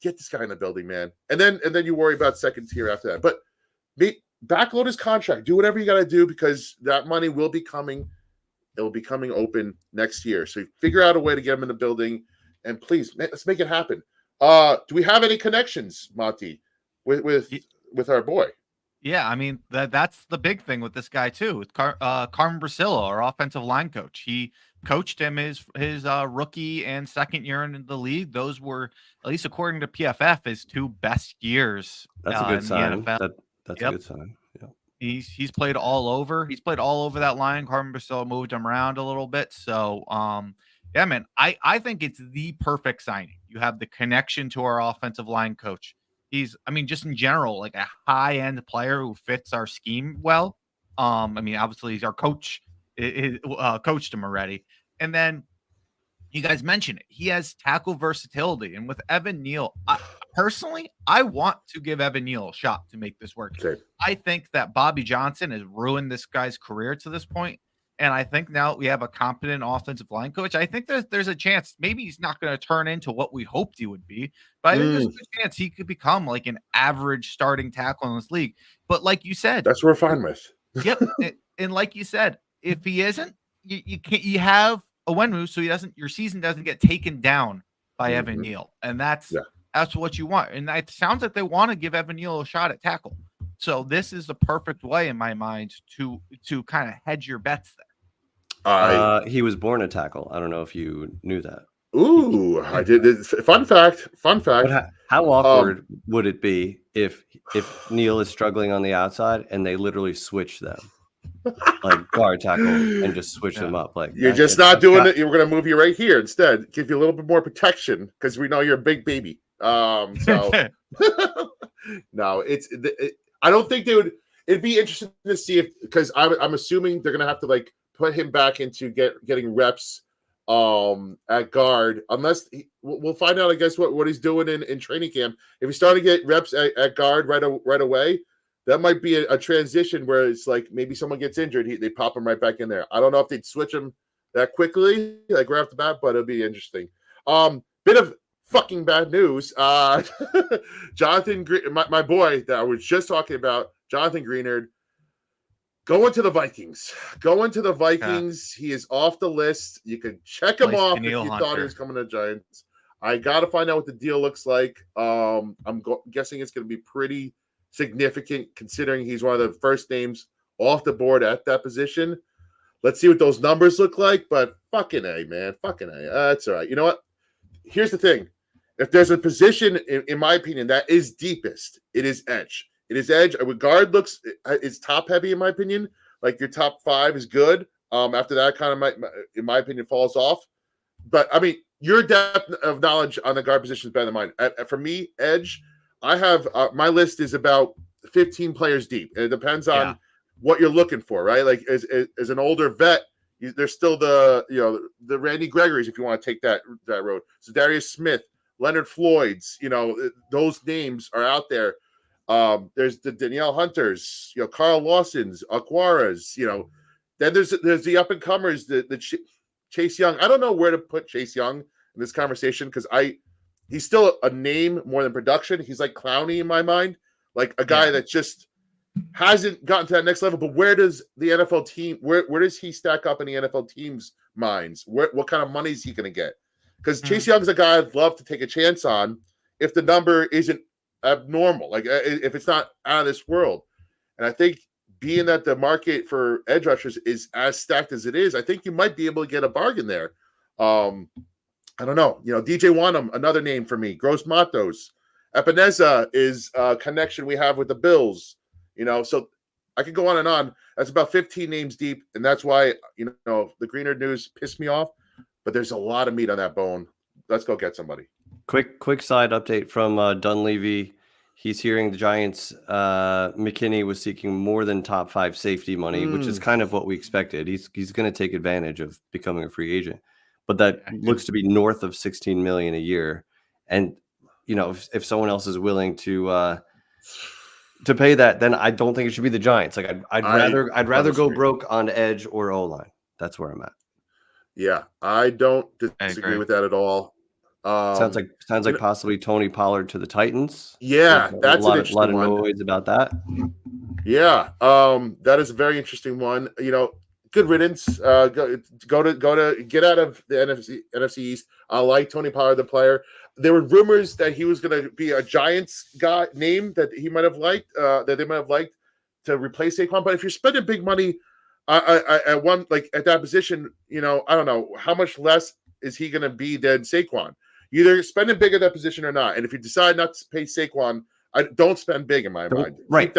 get this guy in the building, man. And then you worry about second tier after that. But backload his contract. Do whatever you got to do because that money will be coming. It will be coming open next year. So figure out a way to get him in the building. And please, let's make it happen. Do we have any connections, Monty, with our boy? Yeah, I mean that's the big thing with this guy too. With Carmen Brasillo, our offensive line coach, he coached him his rookie and second year in the league. Those were, at least according to PFF, his 2 best years. That's a good sign. That's Yep. a good sign. Yeah. He's played all over. He's played all over that line. Carmen Brasillo moved him around a little bit. So yeah, man, I think it's the perfect signing. You have the connection to our offensive line coach. He's, just in general, like a high-end player who fits our scheme well. Obviously, he's our coach. Coached him already. And then you guys mentioned it. He has tackle versatility. And with Evan Neal, personally, I want to give Evan Neal a shot to make this work. Okay. I think that Bobby Johnson has ruined this guy's career to this point. And I think now we have a competent offensive line coach. I think there's a chance. Maybe he's not going to turn into what we hoped he would be, but I think there's a good chance he could become like an average starting tackle in this league. But like you said, that's what we're fine with. Yep. And like you said, if he isn't, you can't. You have Onwenu, so your season doesn't get taken down by Evan Neal, and that's what you want. And it sounds like they want to give Evan Neal a shot at tackle. So this is the perfect way, in my mind, to kind of hedge your bets there. He was born a tackle. I don't know if you knew that. Ooh, I did. Fun fact. But how awkward would it be if Neal is struggling on the outside and they literally switch them, like guard tackle, and just switch them up? Like you're just not doing it. We're going to move you right here instead. Give you a little bit more protection because we know you're a big baby. So no, I don't think they would. It'd be interesting to see because I'm assuming they're going to have to like put him back into getting reps at guard, unless we'll find out, I guess, what he's doing in training camp. If he's starting to get reps at guard right away, that might be a transition where it's like maybe someone gets injured, they pop him right back in there. I don't know if they'd switch him that quickly, like right off the bat, but it'll be interesting. Bit of fucking bad news. Jonathan, my boy that I was just talking about, Jonathan Greenard, Going to the Vikings. He is off the list. You can check him off if you thought he was coming to the Giants. I got to find out what the deal looks like. I'm guessing it's going to be pretty significant considering he's one of the first names off the board at that position. Let's see what those numbers look like. But fucking A, man. Fucking A. That's all right. You know what? Here's the thing. If there's a position, in my opinion, that is deepest, it is edge. It is edge. A guard looks is top heavy in my opinion. Like your top 5 is good. After that, kind of in my opinion, falls off. But I mean, your depth of knowledge on the guard position is better than mine. For me, edge, I have my list is about 15 players deep. And it depends on what you're looking for, right? Like as an older vet, there's still the Randy Gregory's if you want to take that road. So Darius Smith, Leonard Floyd's, those names are out there. There's the Danielle Hunters, Carl Lawson's, Aquara's, then there's the up and comers, the Chase Young. I don't know where to put Chase Young in this conversation because he's still a name more than production. He's like Clowney in my mind, like a guy that just hasn't gotten to that next level. But where does the NFL team, where does he stack up in the NFL team's minds? What kind of money is he going to get? Because Chase Young's a guy I'd love to take a chance on if the number isn't abnormal, like if it's not out of this world. And I think being that the market for edge rushers is as stacked as it is, I think you might be able to get a bargain there. I don't know. DJ Wanham, another name for me. Gross Matos. Epineza is a connection we have with the Bills. So I could go on and on. That's about 15 names deep, and that's why the Greener news pissed me off. But there's a lot of meat on that bone. Let's go get somebody. Quick side update from Dunleavy. He's hearing the Giants. McKinney was seeking more than top 5 safety money, which is kind of what we expected. He's going to take advantage of becoming a free agent, but that looks to be north of $16 million a year. And if someone else is willing to pay that, then I don't think it should be the Giants. Like I'd rather go broke on edge or O-line. That's where I'm at. Yeah, I don't disagree with that at all. Sounds like possibly Tony Pollard to the Titans. Yeah, that's a lot of noise about that. Yeah, that is a very interesting one. Good riddance. Go to get out of the NFC East. I like Tony Pollard, the player. There were rumors that he was going to be a Giants guy name that he might have liked, that they might have liked to replace Saquon. But if you're spending big money at one at that position, I don't know how much less is he going to be than Saquon. You're either spending big at that position or not. And if you decide not to pay Saquon, don't spend big in my mind. Right.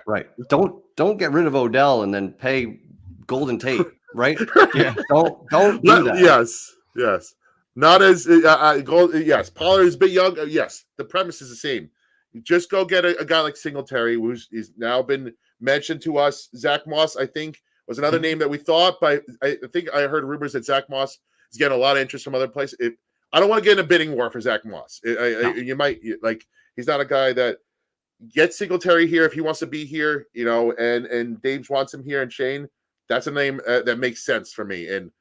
Right. Don't get rid of Odell and then pay Golden Tate. Right. Yeah. Don't do that. Yes. Not as yes. Pollard is a bit young. Yes. The premise is the same. You just go get a guy like Singletary, who's now been mentioned to us. Zach Moss, I think, was another name that we thought, but I think I heard rumors that Zach Moss is getting a lot of interest from other places. I don't want to get in a bidding war for Zach Moss. You might he's not a guy that gets Singletary here if he wants to be here, and Dave wants him here, and Shane. That's a name that makes sense for me. And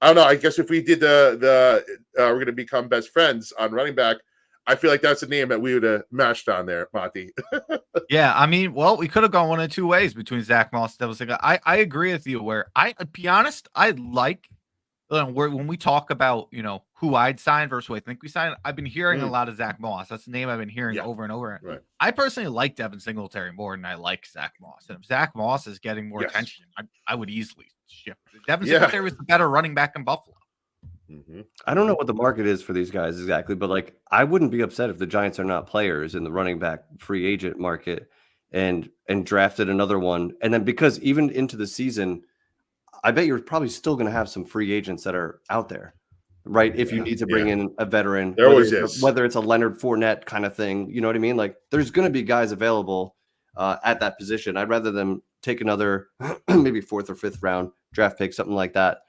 I don't know. I guess if we did the we're going to become best friends on running back, I feel like that's a name that we would have matched on there, Monty. Yeah, I mean, we could have gone one of 2 ways between Zach Moss and Devin Singletary. I agree with you. Where to be honest, I like when we talk about who I'd sign versus who I think we sign. I've been hearing a lot of Zach Moss. That's the name I've been hearing over and over. Right. I personally like Devin Singletary more than I like Zach Moss. And if Zach Moss is getting more attention, I would easily shift. Devin Singletary was the better running back in Buffalo. Mm-hmm. I don't know what the market is for these guys exactly, but I wouldn't be upset if the Giants are not players in the running back free agent market and drafted another one. And then because even into the season, I bet you're probably still going to have some free agents that are out there, right? If you need to bring in a veteran, whether it's a Leonard Fournette kind of thing, you know what I mean? Like there's going to be guys available at that position. I'd rather them take another maybe 4th or 5th round draft pick, something like that,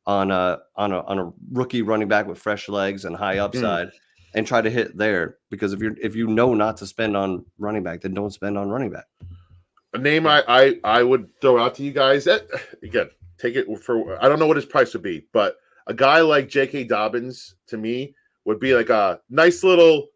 on a rookie running back with fresh legs and high upside, and try to hit there. Because if you know not to spend on running back, then don't spend on running back. A name I would throw out to you guys that again. Take it for, I don't know what his price would be, but a guy like J.K. Dobbins to me would be like a nice little,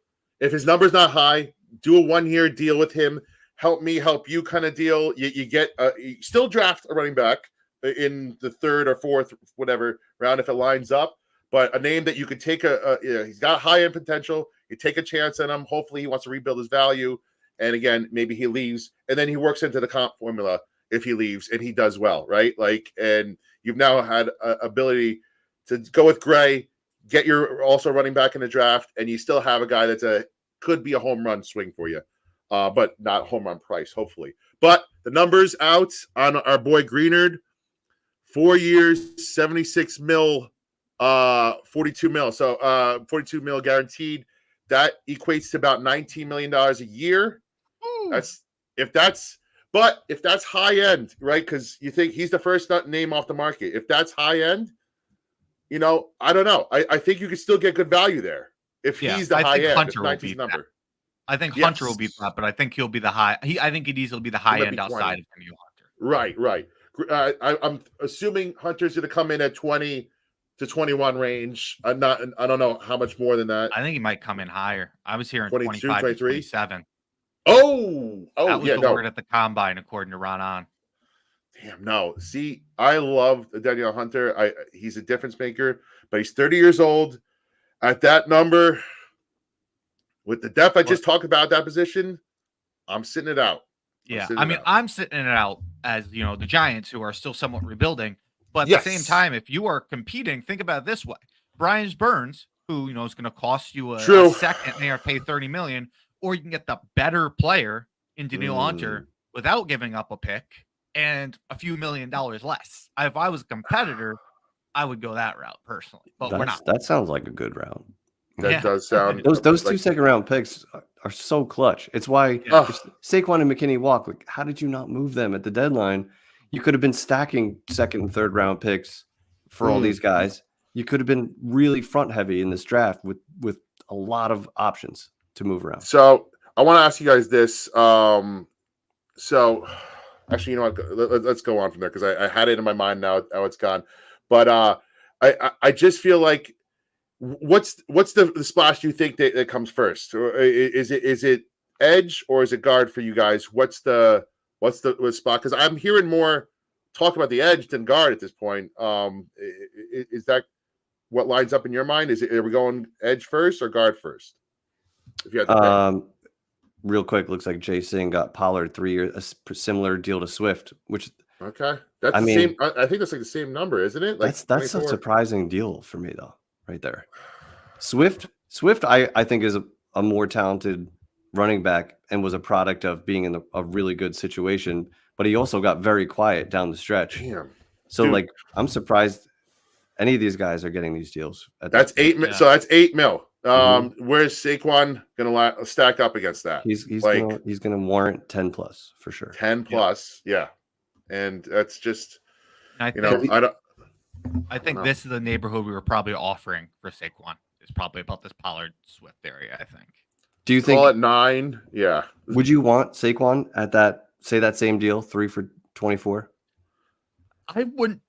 if his number's not high, do a 1-year deal with him, help me, help you kind of deal. You get you still draft a running back in the third or fourth, whatever round if it lines up, but a name that you could take he's got high end potential. You take a chance on him. Hopefully, he wants to rebuild his value. And again, maybe he leaves, and then he works into the comp formula if he leaves, and he does well, right? Like, and you've now had ability to go with Gray, get your also running back in the draft, and you still have a guy that's could be a home run swing for you, but not home run price, hopefully. But the numbers out on our boy Greenard, 4 years, 76 mil, 42 mil. So 42 mil guaranteed. That equates to about $19 million a year. If that's high end, right? Because you think he's the first name off the market. If that's high end, I don't know. I think you could still get good value there if he's the high end. Hunter will be number. I think Hunter will be that, but I think he'll be the high. I think he'd easily be the high end outside of Hunter. Right. I'm assuming Hunter's going to come in at 20 to 21 range. I don't know how much more than that. I think he might come in higher. I was hearing 25 to 27. Oh, that was the word at the combine, according to Ron On. Damn, no. See, I love Danielle Hunter. He's a difference maker, but he's 30 years old. At that number, with the depth I just talked about that position, I'm sitting it out. I'm sitting it out as the Giants, who are still somewhat rebuilding. But at the same time, if you are competing, think about it this way: Brian Burns, who is going to cost you a second, and they are pay $30 million, or you can get the better player in Danielle Hunter without giving up a pick and a few $1 million less. If I was a competitor, I would go that route personally, but we're not. That sounds like a good route. That does sound. Those 2 second round picks are so clutch. It's why Saquon and McKinney walk. Like, how did you not move them at the deadline? You could have been stacking second and third round picks for all these guys. You could have been really front heavy in this draft with a lot of options to move around. So I want to ask you guys this. So actually, let's go on from there because I had it in my mind now. Now it's gone. But I just feel like what's the splash you think that comes first? Or is it edge or is it guard for you guys? What's the spot? Because I'm hearing more talk about the edge than guard at this point. Is that what lines up in your mind? Are we going edge first or guard first? If you had to real quick, looks like Jay Singh got Pollard 3 years, a similar deal to Swift, which that's the same. I think that's like the same number, isn't it? Like that's a surprising deal for me though, right there. Swift, I think is a more talented running back and was a product of being in a really good situation, but he also got very quiet down the stretch. Damn. So dude, I'm surprised any of these guys are getting these deals. That's $8 so that's $8 million. Where's Saquon gonna stack up against that? He's gonna warrant 10 plus for sure. 10 plus, yeah. And that's just I think this is the neighborhood we were probably offering for Saquon. It's probably about this Pollard Swift area, I think. Do you think call it 9? Yeah. Would you want Saquon at that same deal, 3 for 24? I wouldn't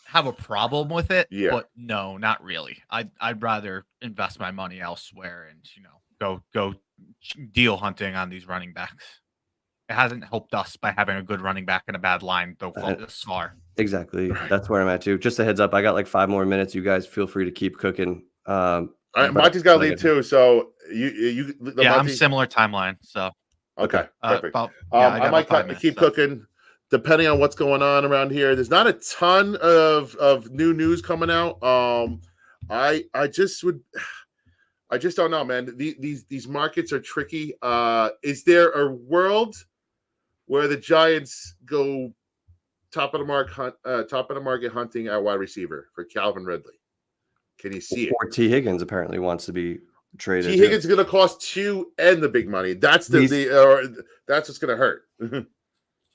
have a problem with it, yeah. But no, not really. I'd rather invest my money elsewhere and go deal hunting on these running backs. It hasn't helped us by having a good running back and a bad line though this far. Exactly. That's where I'm at too. Just a heads up, I got like 5 more minutes. You guys feel free to keep cooking. Monty's got to leave too, so you Monty... I'm similar timeline. So okay, perfect. I might keep cooking, depending on what's going on around here. There's not a ton of new news coming out. I just don't know, man. These markets are tricky. Is there a world where the Giants go top of the market hunting at wide receiver for Calvin Ridley? Can you see it? Or T. Higgins apparently wants to be traded. T. Higgins is going to cost 2 and the big money. That's that's what's going to hurt.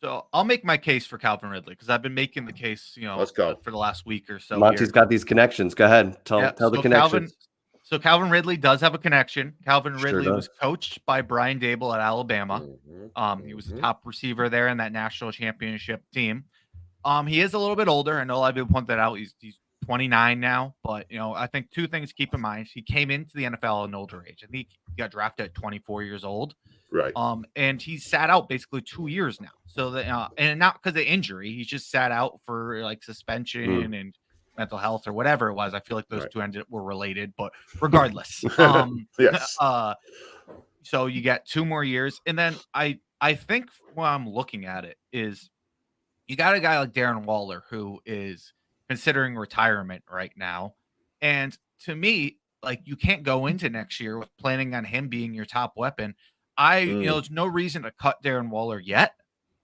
So I'll make my case for Calvin Ridley because I've been making the case, let's go for the last week or so. Monty's got these connections. Go ahead, tell the connections. Calvin Ridley does have a connection. Calvin Ridley was coached by Brian Dable at Alabama. He was the top receiver there in that national championship team. He is a little bit older. I know a lot of people point that out. He's 29 now, but I think 2 things to keep in mind. He came into the NFL at an older age. I think he got drafted at 24 years old. Right. And he's sat out basically 2 years now. So that and not because of injury, he's just sat out for like suspension and mental health or whatever it was. I feel like those two were related, but regardless, yes. So you get 2 more years, and then I think when I'm looking at it is you got a guy like Darren Waller who is considering retirement right now, and to me, like you can't go into next year with planning on him being your top weapon. There's no reason to cut Darren Waller yet,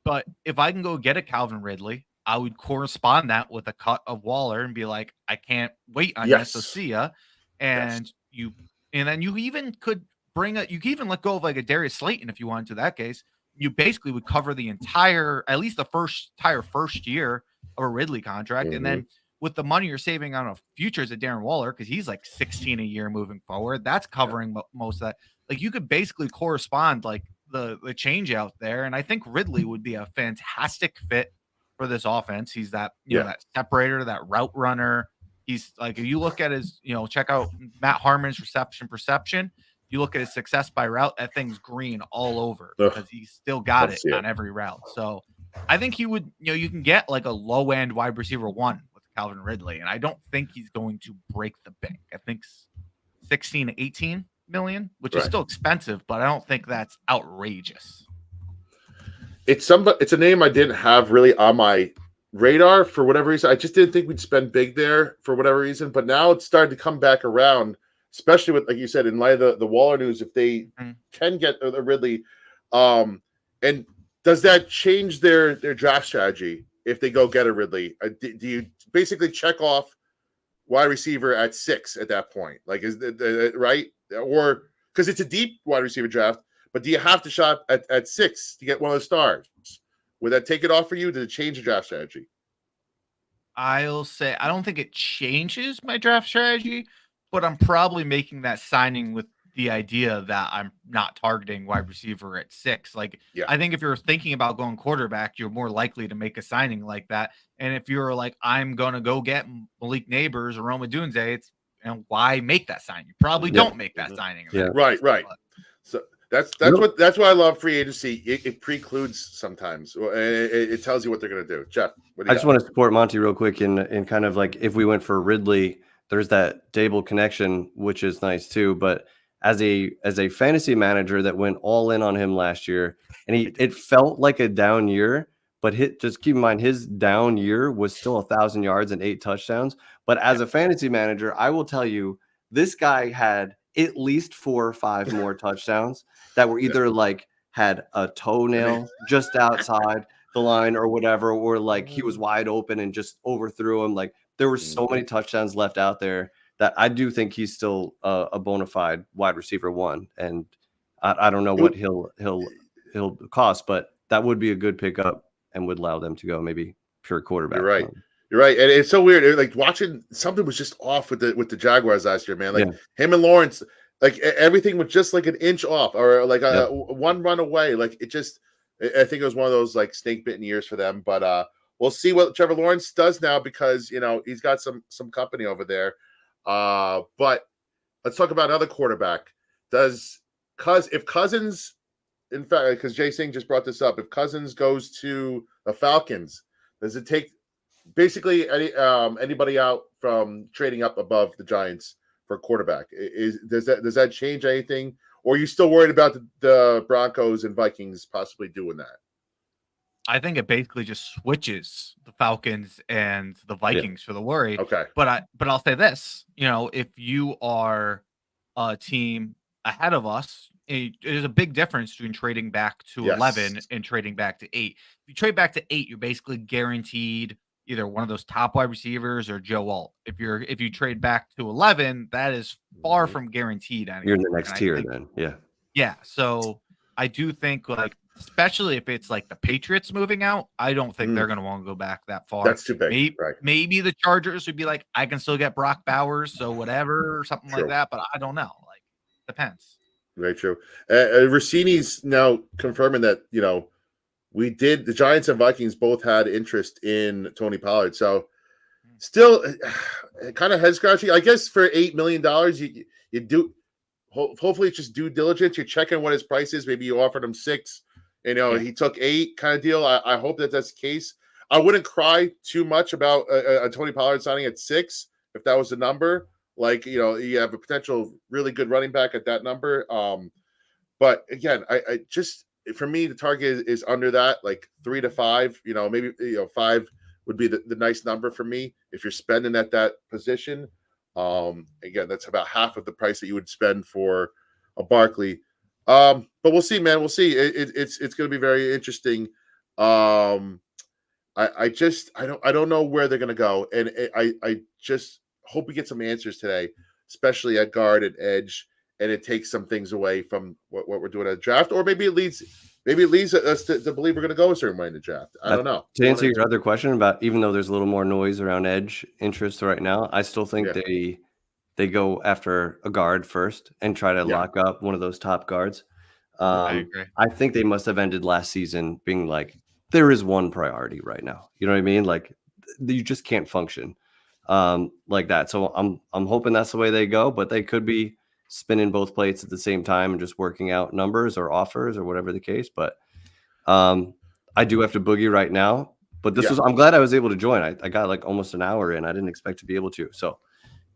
but if I can go get a Calvin Ridley, I would correspond that with a cut of Waller and be like, I can't wait on you, so see ya. And then you even could you could even let go of like a Darius Slayton if you wanted to that case. You basically would cover the at least the first year of a Ridley contract. And then with the money you're saving on a futures at Darren Waller, because he's like 16 a year moving forward, that's covering most of that. Like you could basically correspond like the change out there. And I think Ridley would be a fantastic fit for this offense. He's that, that separator, that route runner. He's like, if you look at his, check out Matt Harmon's reception perception. You look at his success by route, that thing's green all over because he's still got it on every route. So I think he would, you can get like a low end wide receiver 1 with Calvin Ridley. And I don't think he's going to break the bank. I think 16 to 18 million, which is still expensive, but I don't think that's outrageous. It's a name I didn't have really on my radar for whatever reason. I just didn't think we'd spend big there for whatever reason, but now it's starting to come back around, especially with, like you said, in light of the Waller news, if they can get the Ridley. And does that change their draft strategy if they go get a Ridley? Do you basically check off wide receiver at 6 at that point? Like, is the right? Or because it's a deep wide receiver draft, but do you have to shop at 6 to get one of the stars? Would that take it off for you? Did it change the draft strategy? I'll say I don't think it changes my draft strategy, but I'm probably making that signing with the idea that I'm not targeting wide receiver at 6. Like, I think if you're thinking about going quarterback, you're more likely to make a signing like that. And if you're like, I'm going to go get Malik Neighbors or Roma Dunze, it's, why make that sign? You probably don't make that signing. Right. But, so that's why I love free agency. It precludes sometimes. It tells you what they're going to do. Jeff, what do you I just want to support Monty real quick in kind of like if we went for Ridley, there's that Dable connection, which is nice too. But as a fantasy manager that went all in on him last year, and it felt like a down year, but just keep in mind his down year was still 1,000 yards and 8 touchdowns. But as a fantasy manager, I will tell you, this guy had at least 4 or 5 more touchdowns that were either like had a toenail just outside the line or whatever, or like he was wide open and just overthrew him. Like there were so many touchdowns left out there that I do think he's still a bona fide wide receiver 1. And I don't know what he'll cost, but that would be a good pickup and would allow them to go maybe pure quarterback. You're right. And it's so weird. Like watching something was just off with the Jaguars last year, man. Like him and Lawrence, like everything was just like an inch off or like a one run away. Like it just, I think it was one of those like snake bitten years for them. But we'll see what Trevor Lawrence does now because he's got some company over there. But let's talk about another quarterback. If Cousins, in fact, because Jay Singh just brought this up, if Cousins goes to the Falcons, does it take basically anybody out from trading up above the Giants for a quarterback? Does that change anything, or are you still worried about the Broncos and Vikings possibly doing that? I think it basically just switches the Falcons and the Vikings for the worry. Okay, but I'll say this: if you are a team ahead of us, there's a big difference between trading back to 11 and trading back to 8. If you trade back to 8, you're basically guaranteed either one of those top wide receivers or Joe Alt. If you trade back to 11, that is far from guaranteed anymore. You're in the next tier then. Yeah. So I do think like, especially if it's like the Patriots moving out, I don't think they're going to want to go back that far. That's too big. Maybe the Chargers would be like, I can still get Brock Bowers, so whatever, or something like that. But I don't know. Like, depends. Very true. Rossini's now confirming that, the Giants and Vikings both had interest in Tony Pollard. So still kind of head scratching. I guess for $8 million, you do hopefully it's just due diligence. You're checking what his price is. Maybe you offered him 6, he took 8 kind of deal. I hope that that's the case. I wouldn't cry too much about a Tony Pollard signing at 6 if that was the number. Like, you have a potential really good running back at that number. But again, I just, for me, the target is under that, like 3 to 5. Maybe 5 would be the nice number for me if you're spending at that position. Again, that's about half of the price that you would spend for a Barkley. But we'll see, man. We'll see. It's going to be very interesting. I don't know where they're going to go, and I just hope we get some answers today, especially at guard and edge, and it takes some things away from what we're doing at the draft, or maybe it leads us to believe we're going to go a certain way in the draft. I don't know. To answer your other question about, even though there's a little more noise around edge interest right now, I still think they go after a guard first and try to lock up one of those top guards. I agree. I think they must have ended last season being like, there is one priority right now. You know what I mean? Like, you just can't function like that. So I'm hoping that's the way they go, but they could be spinning both plates at the same time and just working out numbers or offers or whatever the case. But I do have to boogie right now. But I'm glad I was able to join. I got like almost an hour in. I didn't expect to be able to. So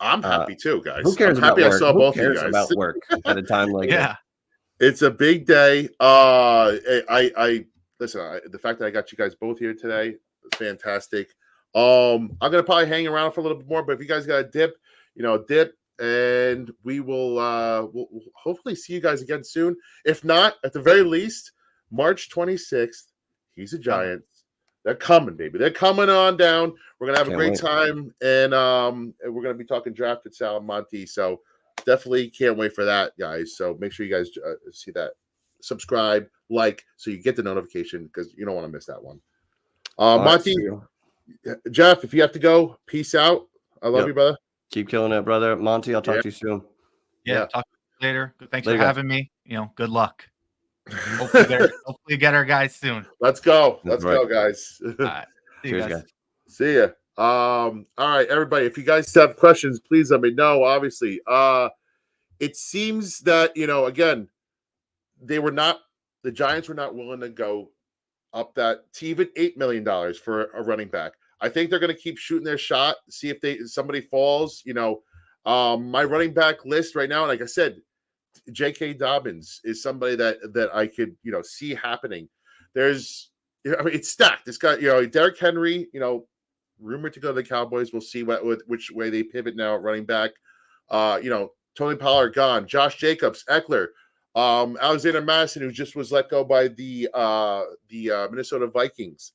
I'm happy too, guys. Who cares I'm happy about I saw both of you guys. About work at a time like that? It's a big day. I listen. The fact that I got you guys both here today is fantastic. I'm gonna probably hang around for a little bit more, but if you guys got a dip, dip, and we will we'll hopefully see you guys again soon. If not, at the very least, March 26th, he's a Giant. They're coming, baby. They're coming on down. We're gonna have a great time, and we're gonna be talking draft with Sal and Monty. So definitely can't wait for that, guys. So make sure you guys see that, subscribe, like, so you get the notification, because you don't want to miss that one. Monty, Jeff, if you have to go, peace out. I love you, brother. Keep killing it, brother. Monty, I'll talk to you soon. Yeah, talk to you later. Thanks for having me. Good luck. Hopefully get our guys soon. Let's go. Let's go, guys. All right. See you guys. See ya. All right, everybody. If you guys have questions, please let me know. Obviously, it seems that again, the Giants were not willing to go up that to even $8 million for a running back. I think they're going to keep shooting their shot, see if somebody falls. My running back list right now, like I said, J.K. Dobbins is somebody that I could see happening. It's stacked. It's got Derrick Henry, rumored to go to the Cowboys. We'll see which way they pivot now at running back. Tony Pollard gone. Josh Jacobs, Eckler, Alexander Madison, who just was let go by the Minnesota Vikings.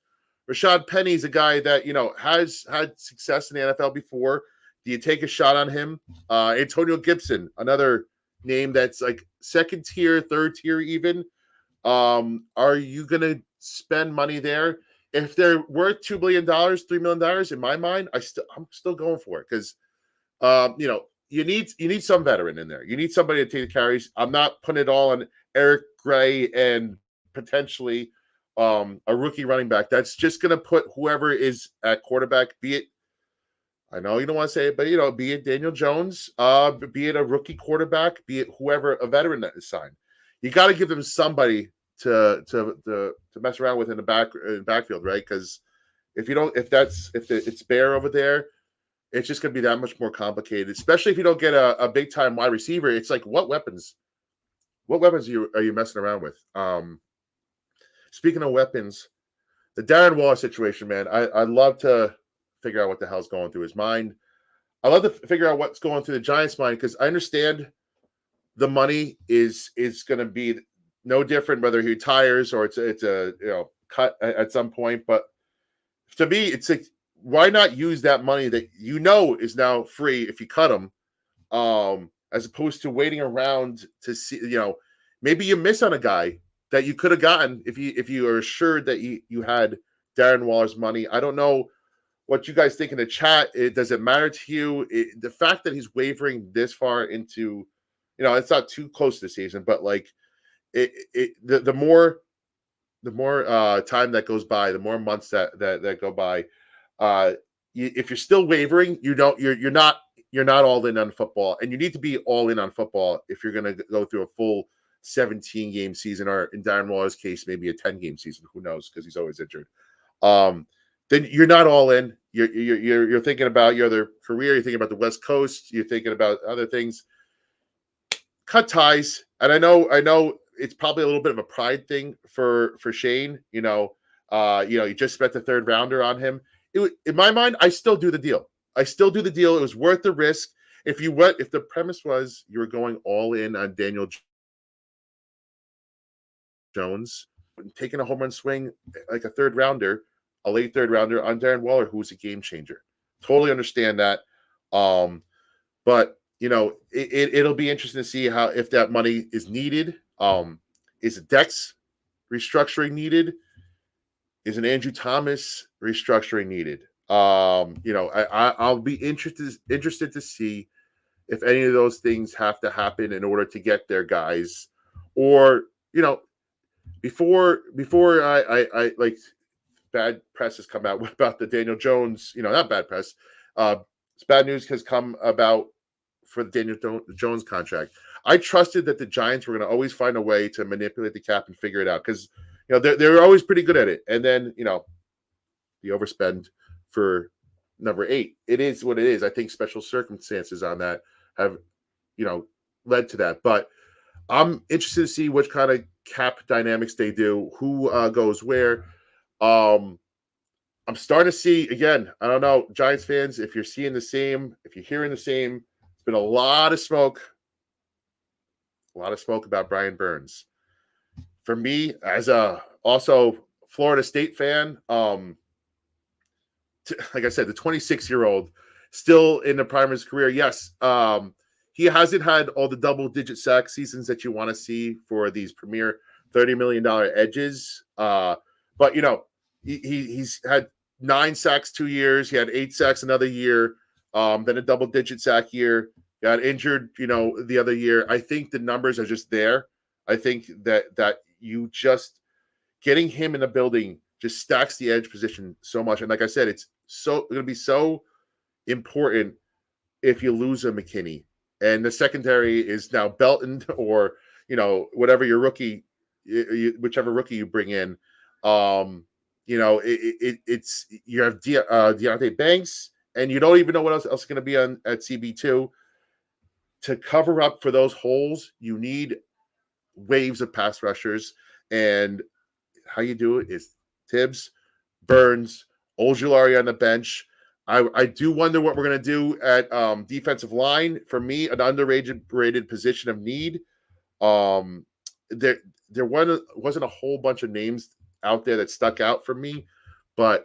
Rashad Penny's a guy that has had success in the NFL before. Do you take a shot on him? Antonio Gibson, another name that's like second tier, third tier even. Are you gonna spend money there? If they're worth $2 billion, $3 million, in my mind, I'm still going for it, because you need some veteran in there. You need somebody to take the carries. I'm not putting it all on Eric Gray and potentially a rookie running back. That's just going to put whoever is at quarterback, be it, I know you don't want to say it, but be it Daniel Jones, be it a rookie quarterback, be it whoever, a veteran that is signed. You got to give them somebody to mess around with in the backfield, right? Because if it's bare over there, it's just going to be that much more complicated, especially if you don't get a big time wide receiver. It's like, what weapons are you messing around with? Speaking of weapons, the Darren Waller situation, man, I'd love to figure out what the hell's going through his mind. I love to figure out what's going through the Giants' mind, because I understand the money is going to be no different whether he retires or it's a cut at some point. But to me, it's like, why not use that money that is now free if you cut him, as opposed to waiting around to see, maybe you miss on a guy that you could have gotten if you are assured that you had Darren Waller's money. I don't know what you guys think in the chat. Does it matter to you? The fact that he's wavering this far into, it's not too close to the season, but like the more time that goes by, the more months that go by, if you're still wavering, you're not you're not all in on football, and you need to be all in on football if you're going to go through a full 17-game season, or in Darren Waller's case, maybe a 10-game season. Who knows? Because he's always injured. Then you're not all in. You're thinking about your other career. You're thinking about the West Coast. You're thinking about other things. Cut ties. And I know it's probably a little bit of a pride thing for Shane. You just spent the third rounder on him. In my mind, I still do the deal. It was worth the risk. If the premise was you were going all in on Daniel Jones, taking a home run swing like a late third rounder on Darren Waller, who was a game changer. Totally understand that. But it'll be interesting to see if that money is needed. Is it Dex restructuring needed? Is an Andrew Thomas restructuring needed? I'll be interested to see if any of those things have to happen in order to get their guys, or before I like bad press has come out about the Daniel Jones. Not bad press. Bad news has come about for the Daniel Jones contract. I trusted that the Giants were going to always find a way to manipulate the cap and figure it out, because they're always pretty good at it. And then the overspend for number 8. It is what it is. I think special circumstances on that have led to that. But I'm interested to see which kind of cap dynamics they do, who goes where. I'm starting to see, again, I don't know, Giants fans, if you're seeing the same, if you're hearing the same, it's been a lot of smoke about Brian Burns. For me, as a also Florida State fan, like I said, the 26-year-old still in the prime of his career. Yes, he hasn't had all the double-digit sack seasons that you want to see for these premier $30 million edges. But he's had 9 sacks 2 years. He had 8 sacks another year. Then a double-digit sack year. Got injured, the other year. I think the numbers are just there. I think that you just getting him in the building just stacks the edge position so much. And like I said, it's going to be so important if you lose a McKinney, and the secondary is now Belton or whatever your rookie, whichever rookie you bring in. It's you have Deontay Banks, and you don't even know what else is going to be at CB2. To cover up for those holes, you need waves of pass rushers, and how you do it is Tibbs, Burns, Ojulari on the bench. I do wonder what we're going to do at defensive line. For me, an underrated position of need. There wasn't a whole bunch of names out there that stuck out for me, but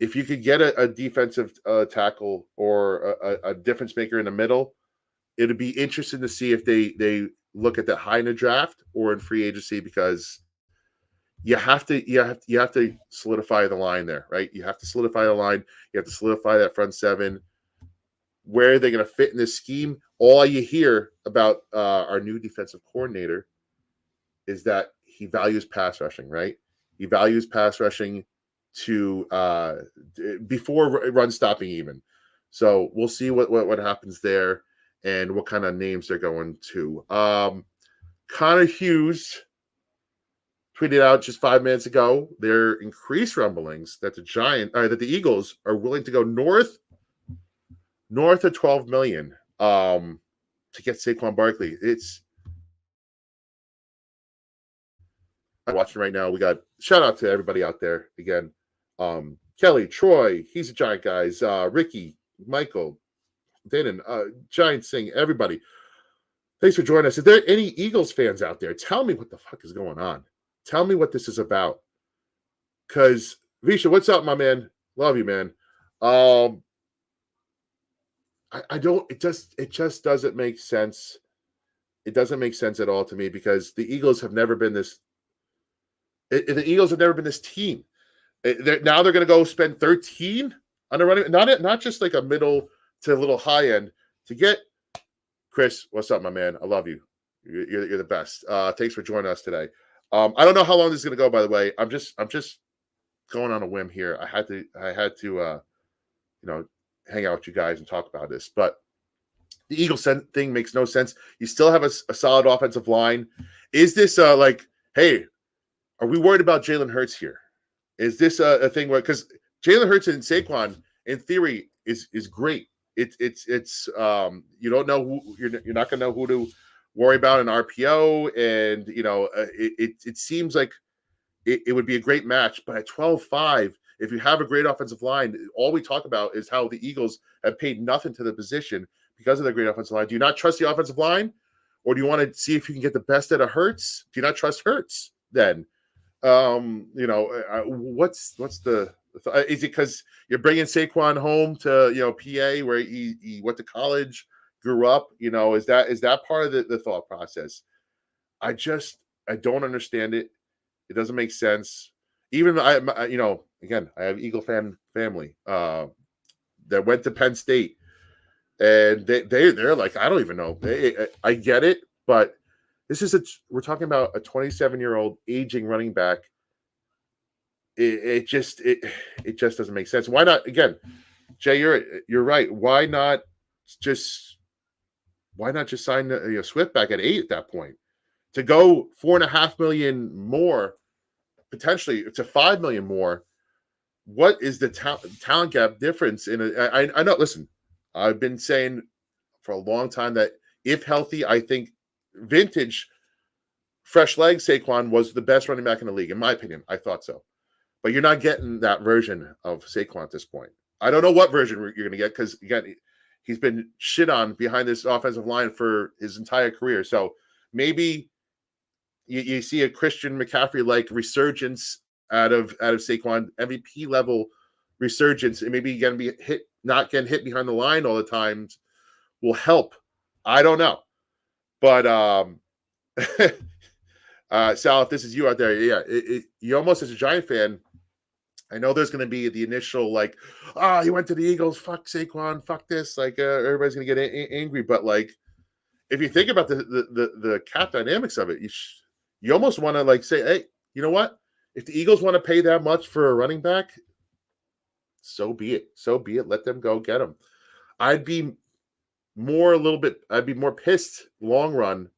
if you could get a defensive tackle or a difference maker in the middle, it'd be interesting to see if they look at that high in the draft or in free agency, because you have to solidify the line there, right? You have to solidify the line. You have to solidify that front seven. Where are they going to fit in this scheme? All you hear about our new defensive coordinator is that he values pass rushing, right? He values pass rushing to before run stopping even. So we'll see what happens there and what kind of names they're going to. Connor Hughes tweeted out just 5 minutes ago their increased rumblings that the Eagles are willing to go north of $12 million to get Saquon Barkley. I'm watching right now. We got shout out to everybody out there again. Kelly, Troy, he's a Giant guys. Ricky, Michael, Danon, Giant Sing, everybody. Thanks for joining us. Is there any Eagles fans out there? Tell me what the fuck is going on. Tell me what this is about. Because Visha, what's up, my man? Love you, man. I don't. It just doesn't make sense. It doesn't make sense at all to me, because the Eagles have never been this. The Eagles have never been this team. Now they're going to go spend 13 on a running, not just like a middle to a little high end to get Chris. What's up, my man? I love you. You're the best. Thanks for joining us today. I don't know how long this is going to go. By the way, I'm just going on a whim here. I had to hang out with you guys and talk about this. But The Eagles thing makes no sense. You still have a solid offensive line. Is this like, hey, are we worried about Jalen Hurts here? Is this a thing where, because Jalen Hurts and Saquon in theory is great. It's you don't know who you're not going to know who to worry about in RPO, and it seems like it would be a great match. But at 12-5, if you have a great offensive line, all we talk about is how the Eagles have paid nothing to the position because of their great offensive line. Do you not trust the offensive line, or do you want to see if you can get the best out of Hurts? Do you not trust Hurts then? What's the is it because you're bringing Saquon home to PA where he went to college, grew up? Is that part of the thought process? I don't understand it. It doesn't make sense. Even again, I have Eagle fan family that went to Penn State, and they're like, I don't even know. I get it, but this is we're talking about a 27-year-old aging running back. It just doesn't make sense. Why not? Again, Jay, you're right. Why not just sign Swift back at 8 at that point to go $4.5 million more, potentially to $5 million more? What is the talent gap difference in it? I know. Listen, I've been saying for a long time that if healthy, I think vintage fresh leg Saquon was the best running back in the league, in my opinion. I thought so. But you're not getting that version of Saquon at this point. I don't know what version you're going to get because, again, he's been shit on behind this offensive line for his entire career. So maybe you see a Christian McCaffrey-like resurgence out of Saquon, MVP level resurgence, and maybe going to be not getting hit behind the line all the time will help. I don't know. But Sal, if this is you out there, you almost, as a Giant fan, I know there's going to be the initial like, he went to the Eagles, fuck Saquon, fuck this, like everybody's going to get angry. But like, if you think about the cap dynamics of it, you almost want to like say, hey, you know what? If the Eagles want to pay that much for a running back, so be it. So be it. Let them go get him. I'd be more pissed long run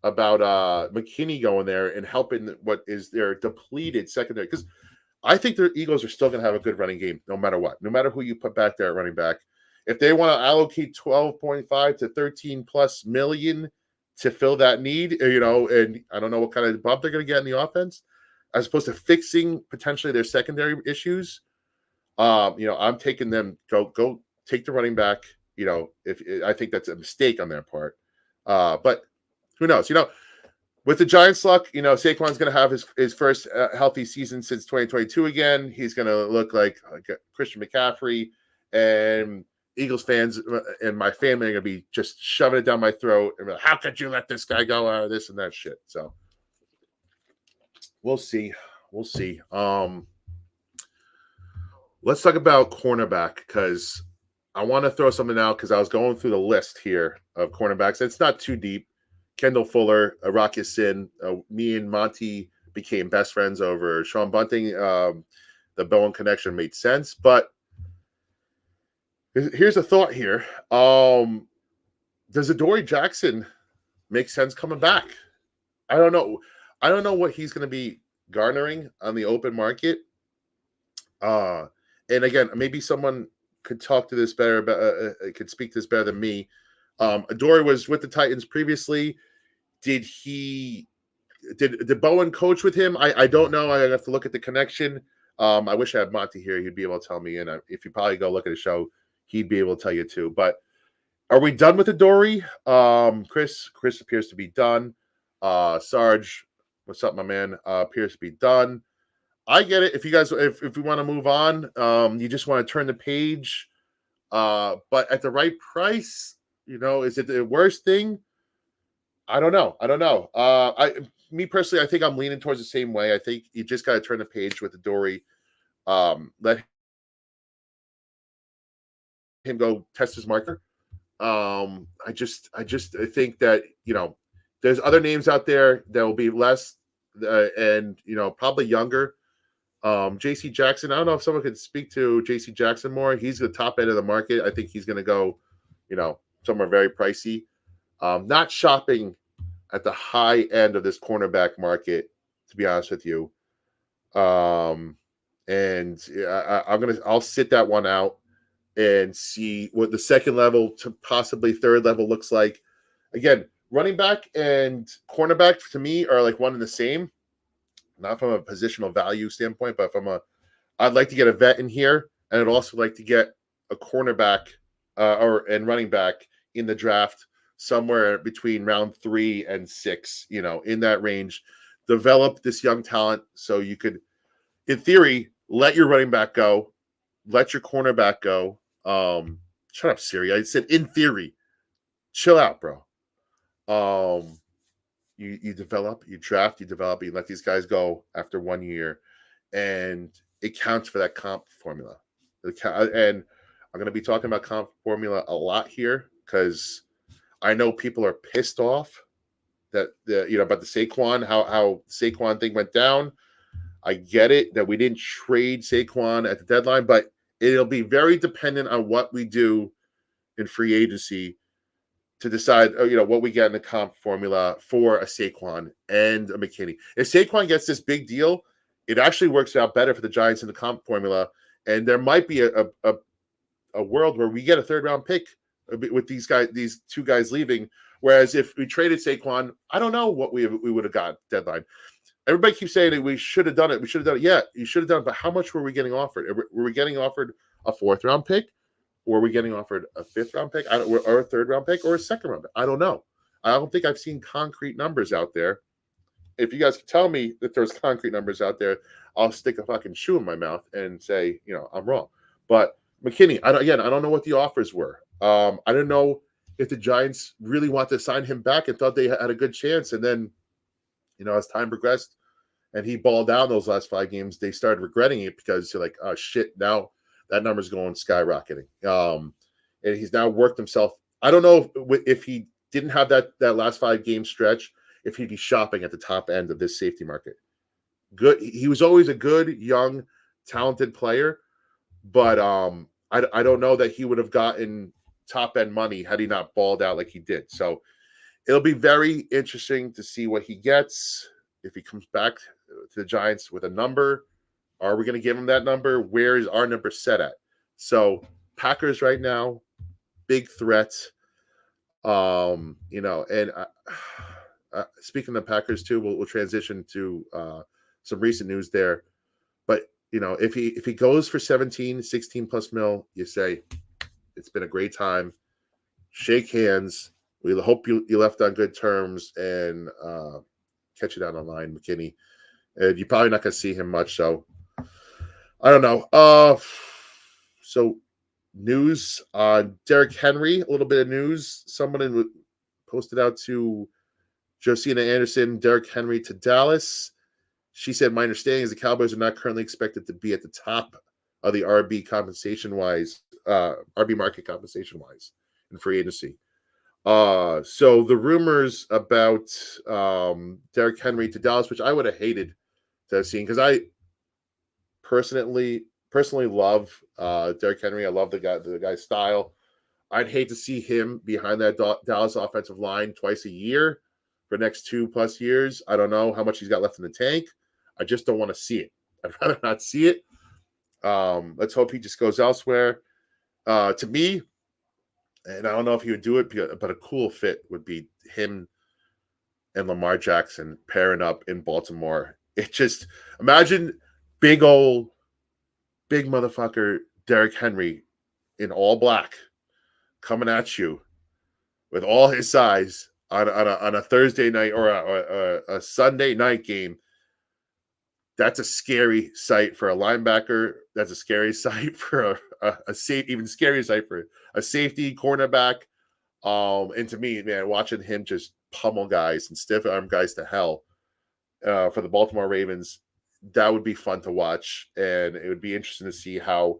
about McKinney going there and helping what is their depleted secondary, because I think the Eagles are still going to have a good running game no matter what, no matter who you put back there at running back. If they want to allocate 12.5 to 13 plus million to fill that need, and I don't know what kind of bump they're going to get in the offense, as opposed to fixing potentially their secondary issues, I'm taking them, go take the running back. If I think that's a mistake on their part, but who knows? With the Giants' luck, Saquon's going to have his first healthy season since 2022 again. He's going to look like Christian McCaffrey, and Eagles fans and my family are going to be just shoving it down my throat. And like, how could you let this guy go out of this and that shit? So we'll see. Let's talk about cornerback, because I want to throw something out, because I was going through the list here of cornerbacks. It's not too deep. Kendall Fuller, Rock Ya-Sin, me and Monty became best friends over Sean Bunting. The Bowen connection made sense, but here's a thought here. Does Adoree Jackson make sense coming back? I don't know. I don't know what he's going to be garnering on the open market. And again, maybe someone could talk to this better, could speak to this better than me. Adoree was with the Titans previously. Did Bowen coach with him? I don't know. I have to look at the connection. I wish I had Monty here. He'd be able to tell me. And if you probably go look at the show, he'd be able to tell you too. But are we done with Adoree? Chris appears to be done. Sarge, what's up, my man? Appears to be done. I get it. If you guys, if we want to move on, you just want to turn the page. But at the right price, is it the worst thing? I don't know. Me personally, I think I'm leaning towards the same way. I think you just got to turn the page with Adoree. Let him go test his marker. I think that there's other names out there that will be less and probably younger. JC Jackson, I don't know if someone could speak to JC Jackson more. He's the top end of the market. I think he's going to go Some are very pricey. Not shopping at the high end of this cornerback market, to be honest with you. And I'll sit that one out and see what the second level to possibly third level looks like. Again, running back and cornerback to me are like one and the same, not from a positional value standpoint, but I'd like to get a vet in here, and I'd also like to get a cornerback and running back in the draft somewhere between round 3 and 6, in that range. Develop this young talent so you could, in theory, let your running back go, let your cornerback go. Shut up, Siri. I said in theory. Chill out, bro. You develop, you draft, you develop, you let these guys go after 1 year, and it counts for that comp formula. And I'm going to be talking about comp formula a lot here because I know people are pissed off that about the Saquon, how Saquon thing went down. I get it that we didn't trade Saquon at the deadline, but it'll be very dependent on what we do in free agency to decide, what we get in the comp formula for a Saquon and a McKinney. If Saquon gets this big deal, it actually works out better for the Giants in the comp formula, and there might be a world where we get a third round pick with these two guys leaving. Whereas if we traded Saquon, I don't know what we would have got deadline. Everybody keeps saying that we should have done it. We should have done it. Yeah, you should have done it. But how much were we getting offered? Were we getting offered a 4th round pick? Or were we getting offered a 5th round pick? Or a 3rd round pick? Or a 2nd round pick? I don't know. I don't think I've seen concrete numbers out there. If you guys can tell me that there's concrete numbers out there, I'll stick a fucking shoe in my mouth and say, I'm wrong. But McKinney, I don't know what the offers were. I don't know if the Giants really want to sign him back and thought they had a good chance. And then, as time progressed and he balled out in those last 5 games, they started regretting it because you're like, oh, shit, now that number's going skyrocketing. And he's now worked himself. I don't know if he didn't have that last 5 game stretch, if he'd be shopping at the top end of this safety market. Good. He was always a good, young, talented player, but I don't know that he would have gotten top end money had he not balled out like he did. So it'll be very interesting to see what he gets. If he comes back to the Giants with a number, are we going to give him that number? Where is our number set at? So Packers right now, big threat. And speaking of Packers too, we'll transition to some recent news there. But if he goes for 16 plus mil, you say it's been a great time. Shake hands. We hope you left on good terms and catch you down the line, McKinney. And you're probably not going to see him much, so I don't know. So news on Derrick Henry, a little bit of news. Someone posted out to Josina Anderson, Derrick Henry to Dallas. She said, my understanding is the Cowboys are not currently expected to be at the top of the RB market compensation wise in free agency. So the rumors about Derrick Henry to Dallas, which I would have hated to have seen, because I personally love Derrick Henry. I love the guy's style. I'd hate to see him behind that Dallas offensive line twice a year for the next 2+ years. I don't know how much he's got left in the tank. I just don't want to see it. I'd rather not see it. Let's hope he just goes elsewhere. To me, and I don't know if he would do it, but a cool fit would be him and Lamar Jackson pairing up in Baltimore. It just, imagine big motherfucker Derrick Henry in all black coming at you with all his size on a Thursday night or a Sunday night game. That's a scary sight for a linebacker. That's a scary sight for a safe, even scarier sight for a safety, cornerback. And to me, man, watching him just pummel guys and stiff arm guys to hell for the Baltimore Ravens, that would be fun to watch. And it would be interesting to see how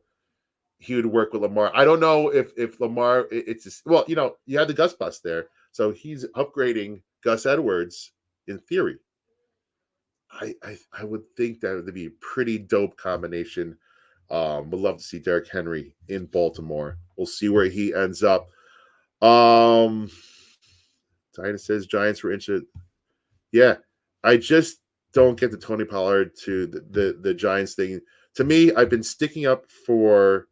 he would work with Lamar. I don't know if Lamar, it's just, well, you had the Gus bust there. So he's upgrading Gus Edwards in theory. I would think that would be a pretty dope combination. Would love to see Derrick Henry in Baltimore. We'll see where he ends up. Diana says Giants were interested. Yeah, I just don't get the Tony Pollard to the Giants thing. To me, I've been sticking up for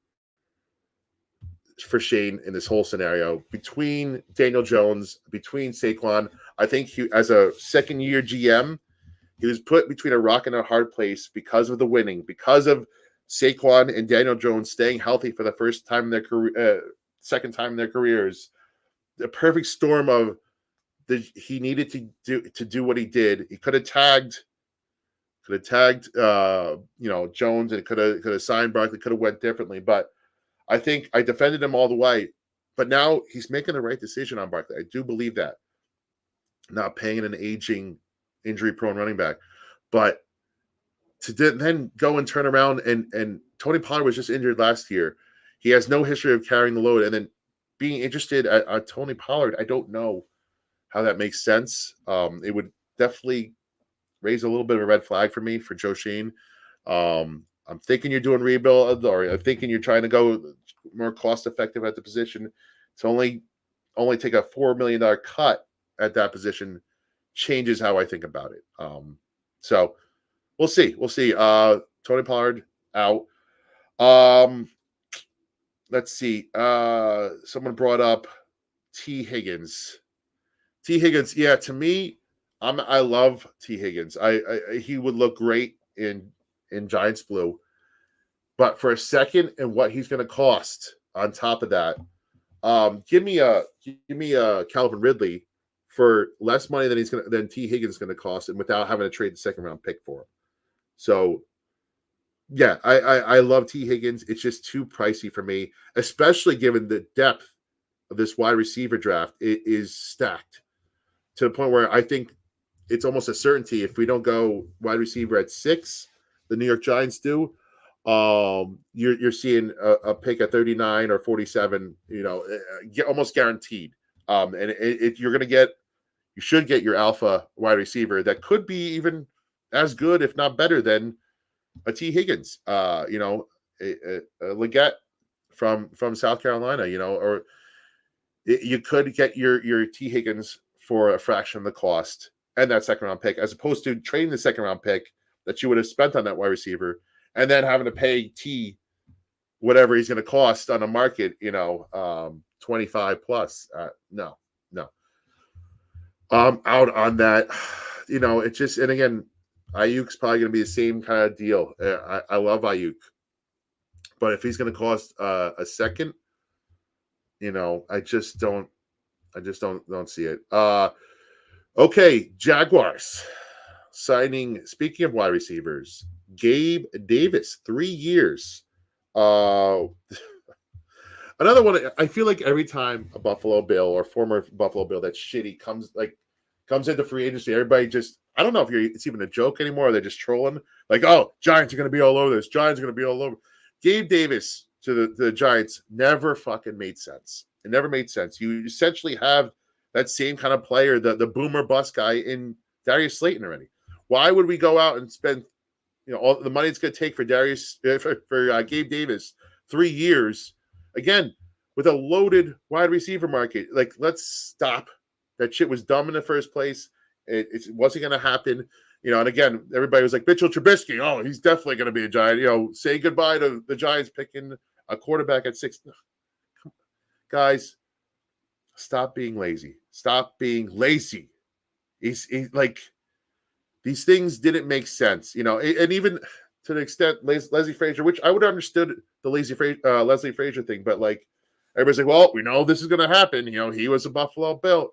Shane in this whole scenario between Daniel Jones, between Saquon. I think he, as a second-year GM, he was put between a rock and a hard place because of the winning, because of Saquon and Daniel Jones staying healthy for the first time in their career, second time in their careers. The perfect storm of he needed to do what he did. He could have tagged Jones, and could have signed Barkley, could have went differently. But I think I defended him all the way. But now he's making the right decision on Barkley. I do believe that. Not paying an aging, injury-prone running back. But to then go and turn around and Tony Pollard was just injured last year. He has no history of carrying the load. And then being interested at Tony Pollard, I don't know how that makes sense. It would definitely raise a little bit of a red flag for me for Joe Shane. I'm thinking you're doing rebuild, or I'm thinking you're trying to go more cost effective at the position. To only take a $4 million cut at that position changes how I think about it. So we'll see. Tony Pollard out. Let's see. Someone brought up T. Higgins. Yeah, to me, I love T. Higgins. He would look great in Giants blue. But for a second, and what he's going to cost on top of that, give me a Calvin Ridley for less money than T. Higgins is going to cost, and without having to trade the second round pick for him. So, yeah, I love T. Higgins. It's just too pricey for me, especially given the depth of this wide receiver draft. It is stacked to the point where I think it's almost a certainty if we don't go wide receiver at 6, the New York Giants do. You're seeing a pick at 39 or 47, almost guaranteed. And you should get your alpha wide receiver that could be even as good, if not better, than a T. Higgins, a Leggett from South Carolina, or you could get your T. Higgins for a fraction of the cost and that second round pick, as opposed to trading the second round pick that you would have spent on that wide receiver and then having to pay T whatever he's going to cost on a market, 25 plus. No. I'm out on that. It's just, and again, Ayuk's probably going to be the same kind of deal. I love Ayuk, but if he's going to cost a second, I just don't see it. Okay, Jaguars signing. Speaking of wide receivers, Gabe Davis, 3 years. Another one. I feel like every time a Buffalo Bill or former Buffalo Bill that's shitty comes into free agency, everybody just, I don't know if it's even a joke anymore, or they're just trolling. Like, oh, Giants are going to be all over this. Giants are going to be all over. Gabe Davis to the Giants never fucking made sense. It never made sense. You essentially have that same kind of player, the boomer bust guy in Darius Slayton already. Why would we go out and spend all the money it's going to take for Gabe Davis 3 years, again, with a loaded wide receiver market? Like, let's stop. That shit was dumb in the first place. It wasn't going to happen. And again, everybody was like, Mitchell Trubisky, oh, he's definitely going to be a Giant. Say goodbye to the Giants picking a quarterback at 6. Guys, stop being lazy. Stop being lazy. He's like, these things didn't make sense, and even to the extent Leslie Frazier, which I would have understood the Leslie Frazier thing, but like, everybody's like, well, we know this is going to happen. He was a Buffalo Bill.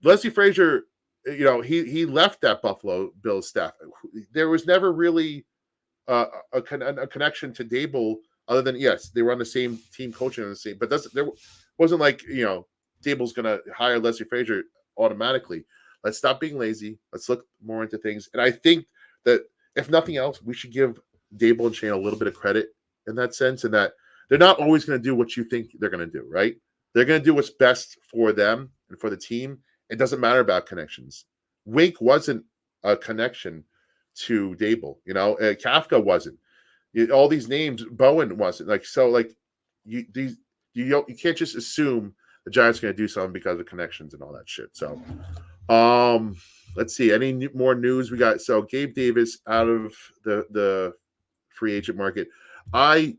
Leslie Frazier, he left that Buffalo Bills staff. There was never really a connection to Dable, other than, yes, they were on the same team, coaching on the same. But there wasn't like, Dable's going to hire Leslie Frazier automatically. Let's stop being lazy. Let's look more into things. And I think that if nothing else, we should give Dable and Shane a little bit of credit in that sense, and that they're not always going to do what you think they're going to do, right? They're going to do what's best for them and for the team. It doesn't matter about connections. Wink wasn't a connection to Dable. Kafka wasn't. All these names, Bowen wasn't. You can't just assume the Giants are going to do something because of connections and all that shit. So, let's see. Any more news we got? So Gabe Davis out of the free agent market. I'll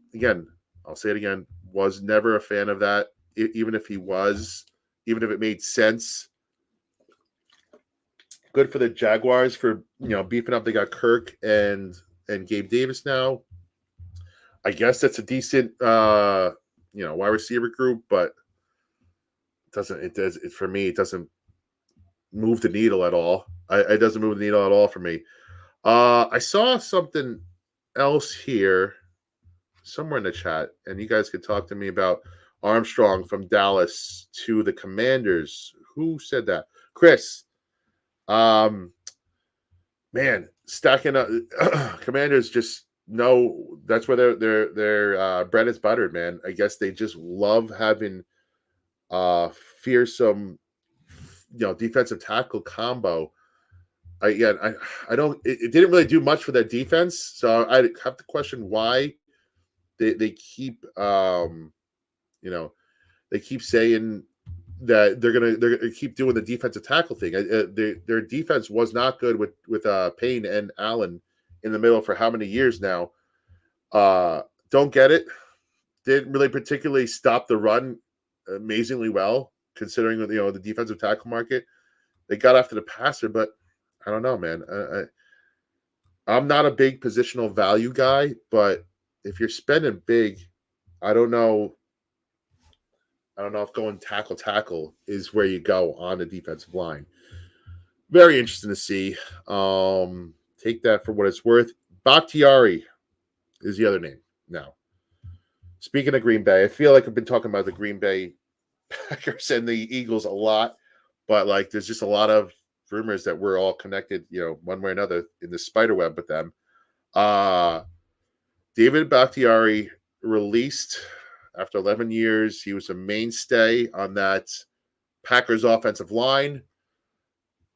say it again, was never a fan of that. Even if it made sense. Good for the Jaguars for beefing up. They got Kirk and Gabe Davis now. I guess that's a decent wide receiver group, but for me it doesn't move the needle at all. It doesn't move the needle at all for me. I saw something else here somewhere in the chat, and you guys could talk to me about Armstrong from Dallas to the Commanders. Who said that? Chris. Man, stacking up. Commanders just know that's where their bread is buttered, man. I guess they just love having fearsome, defensive tackle combo. I don't. It didn't really do much for their defense, so I have to question why they keep they keep saying that they're gonna keep doing the defensive tackle thing. Their defense was not good with Payne and Allen in the middle for how many years now. Don't get it. Didn't really particularly stop the run amazingly well, considering the defensive tackle market. They got after the passer, but I don't know, man. I'm not a big positional value guy, but if you're spending big, I don't know if going tackle is where you go on the defensive line. Very interesting to see. Take that for what it's worth. Bakhtiari is the other name now. Speaking of Green Bay, I feel like I've been talking about the Green Bay Packers and the Eagles a lot, but there's just a lot of rumors that we're all connected, one way or another in the spider web with them. David Bakhtiari released after 11 years. He was a mainstay on that Packers offensive line.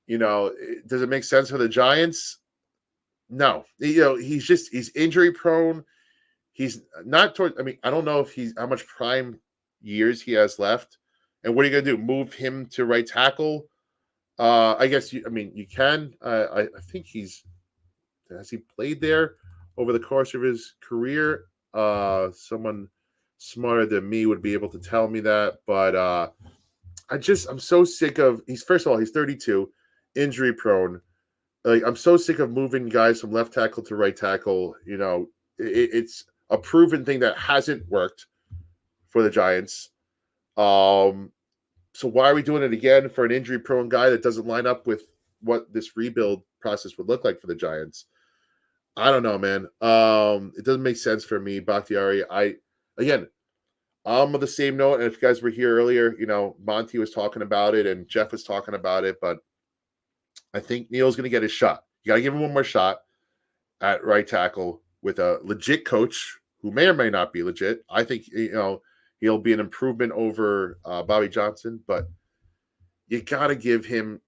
Does it make sense for the Giants? No. He's injury prone. He's not I don't know how much prime years he has left. And what are you going to do? Move him to right tackle? I guess you can. I think has he played there over the course of his career? Someone smarter than me would be able to tell me that, but I'm so sick of he's 32, injury prone. I'm so sick of moving guys from left tackle to right tackle. It's a proven thing that hasn't worked for the Giants. So why are we doing it again for an injury prone guy that doesn't line up with what this rebuild process would look like for the Giants? I don't know, man. It doesn't make sense for me, Bakhtiari. I'm of the same note. And if you guys were here earlier, Monty was talking about it and Jeff was talking about it, but I think Neil's going to get his shot. You got to give him one more shot at right tackle with a legit coach who may or may not be legit. I think, he'll be an improvement over Bobby Johnson, but you got to give him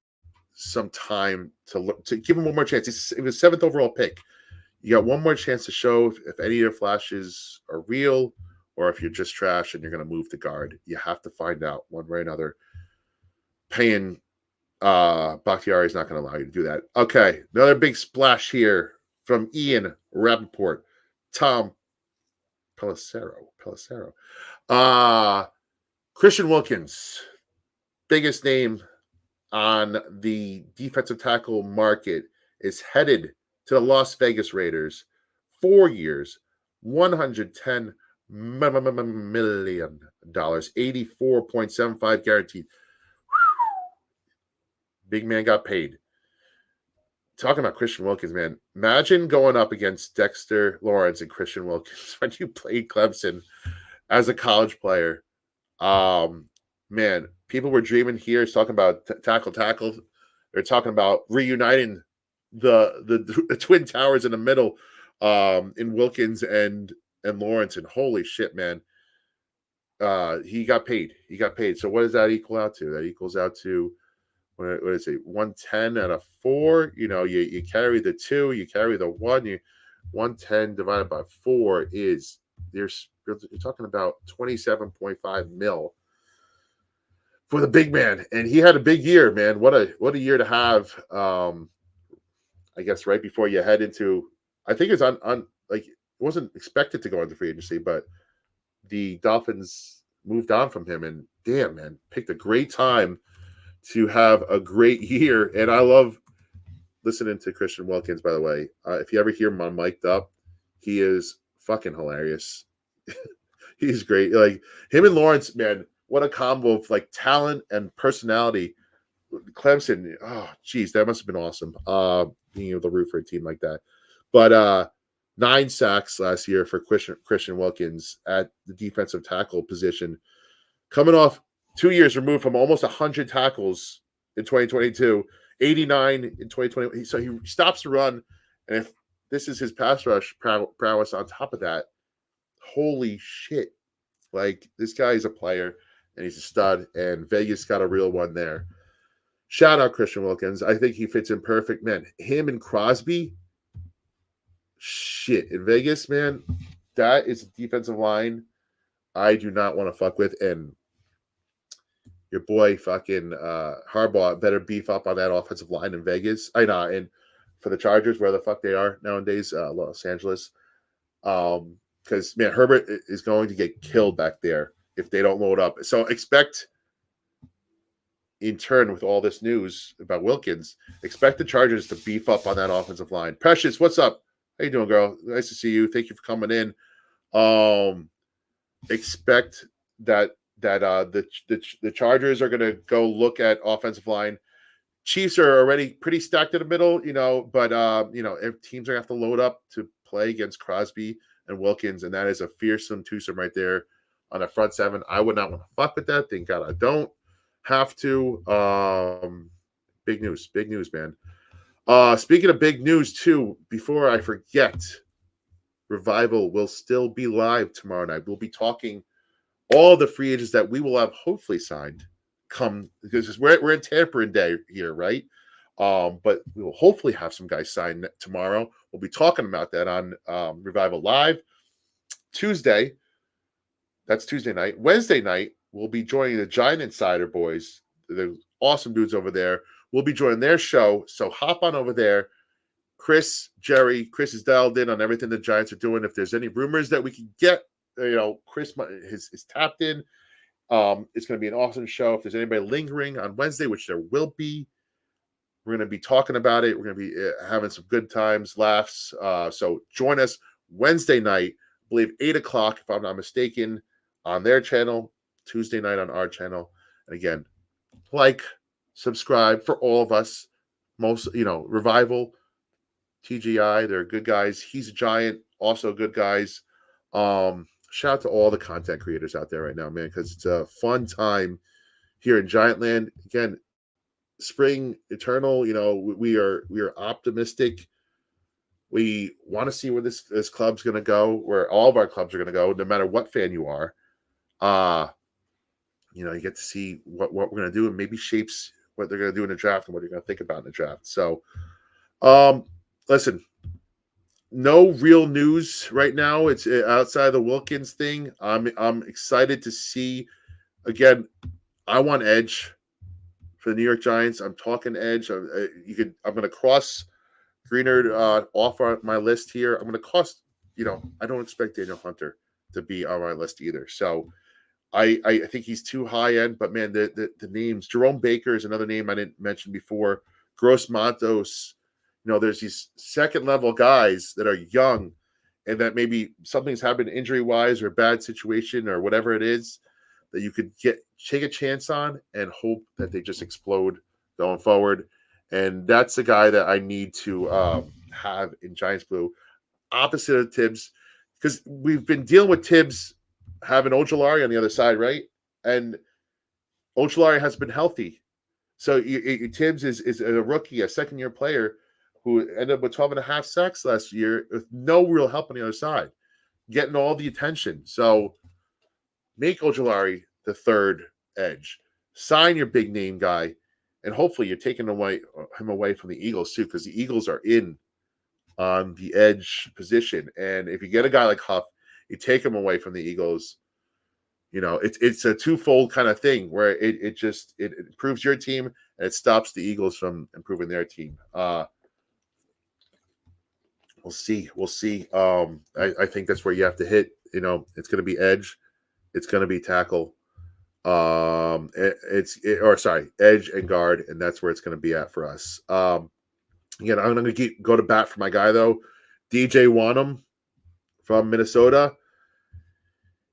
some time to give him one more chance. It was 7th overall pick. You got one more chance to show if any of your flashes are real or if you're just trash and you're going to move the guard. You have to find out one way or another. Paying Bakhtiari is not going to allow you to do that. Okay, another big splash here from Ian Rappaport. Tom Pelissero. Christian Wilkins, biggest name on the defensive tackle market, is headed to the Las Vegas Raiders. 4 years, $110 million, 84.75 guaranteed. Big man got paid. Talking about Christian Wilkins, man. Imagine going up against Dexter Lawrence and Christian Wilkins when you played Clemson as a college player. Man, people were dreaming here. It's talking about tackle. They're talking about reuniting the Twin Towers in the middle in Wilkins and Lawrence. And holy shit, man. He got paid. So what does that equal out to? That equals out to, what is it, 110 out of 4? You carry the 2, you carry the 1, 110 divided by 4 is, you're talking about 27.5 mil. for the big man, and he had a big year, man. What a year to have. I guess right before you head into, I think it's on like it wasn't expected to go into free agency, but the Dolphins moved on from him, and damn, man, picked a great time to have a great year. And I love listening to Christian Wilkins, by the way. If you ever hear him on Mic'd Up, he is fucking hilarious. He's great. Like him and Lawrence, man, what a combo of like talent and personality. Clemson, oh geez, that must have been awesome. Being able to root for a team like that. But 9 sacks last year for Christian Wilkins at the defensive tackle position, coming off 2 years removed from almost 100 tackles in 2022, 89 in 2020. So he stops the run, and if this is his pass rush prowess on top of that, holy shit. Like, this guy is a player, and he's a stud, and Vegas got a real one there. Shout out Christian Wilkins. I think he fits in perfect. Man, him and Crosby, shit. In Vegas, man, that is a defensive line I do not want to fuck with, and your boy fucking Harbaugh better beef up on that offensive line in Vegas. I know, and for the Chargers, where the fuck they are nowadays, Los Angeles. Because, man, Herbert is going to get killed back there if they don't load up. So expect, in turn, with all this news about Wilkins, expect the Chargers to beef up on that offensive line. Precious, what's up? How you doing, girl? Nice to see you. Thank you for coming in. Expect that the Chargers are going to go look at offensive line. Chiefs are already pretty stacked in the middle, but if teams are going to have to load up to play against Crosby and Wilkins, and that is a fearsome twosome right there on the front seven. I would not want to fuck with that. Thank God I don't have to. Big news, man. Speaking of big news too, before I forget, Revival will still be live tomorrow night. We'll be talking all the free agents that we will have hopefully signed because we're in Tampering Day here, right? But we will hopefully have some guys signed tomorrow. We'll be talking about that on Revival Live. Tuesday, that's Tuesday night. Wednesday night, we'll be joining the Giant Insider boys. They're awesome dudes over there. We'll be joining their show, so hop on over there. Chris is dialed in on everything the Giants are doing. If there's any rumors that we can get, Chris is tapped in. It's going to be an awesome show. If there's anybody lingering on Wednesday, which there will be, we're going to be talking about it. We're going to be having some good times, laughs. So join us Wednesday night, I believe 8 o'clock, if I'm not mistaken, on their channel, Tuesday night on our channel. And again, subscribe for all of us. Revival, TGI, they're good guys. He's a Giant, also good guys. Shout out to all the content creators out there right now, man, because it's a fun time here in Giant Land. Again, spring eternal. We are optimistic. We want to see where this club's going to go, where all of our clubs are going to go, no matter what fan you are. You get to see what we're going to do, and maybe shapes what they're going to do in the draft and what you're going to think about in the draft. So, listen, no real news right now. It's outside the Wilkins thing. I'm excited to see. Again, I want edge for the New York Giants. I'm talking edge. I'm going to cross Greenard off my list here. I'm going to cross. I don't expect Daniel Hunter to be on my list either. So I think he's too high end. But man, the names. Jerome Baker is another name I didn't mention before. Gross Matos. There's these second level guys that are young and that maybe something's happened injury wise or a bad situation or whatever it is that you could take a chance on and hope that they just explode going forward. And that's the guy that I need to have in Giants Blue, opposite of Tibbs, because we've been dealing with Tibbs having Ojulari on the other side, right? And Ojulari has been healthy. So Tibbs is a rookie, a second-year player who ended up with 12.5 sacks last year with no real help on the other side, getting all the attention. So make Ojulari the third edge. Sign your big name guy, and hopefully you're taking him away from the Eagles too, because the Eagles are in on the edge position. And if you get a guy like Huff, you take him away from the Eagles. it's a twofold kind of thing where it improves your team and it stops the Eagles from improving their team. We'll see. I think that's where you have to hit. It's going to be edge. It's going to be tackle. Edge and guard, and that's where it's going to be at for us. Again, I'm going to go to bat for my guy though, DJ Wanham from Minnesota.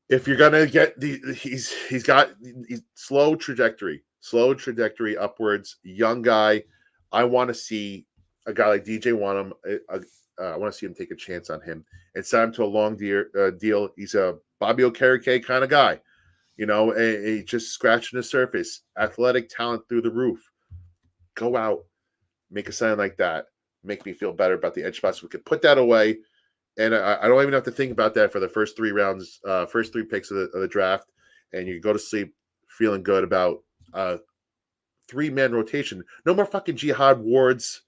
If you're going to get he's got slow trajectory upwards, young guy. I want to see a guy like DJ Wanham. I want to see him take a chance on him and sign him to a long deal. He's a Bobby Okereke kind of guy, and just scratching the surface, athletic talent through the roof. Go out, make a sign like that, make me feel better about the edge spots. We could put that away, and I don't even have to think about that for the first 3 rounds, first 3 picks of the draft, and you go to sleep feeling good about 3-man rotation. No more fucking Jihad Wards,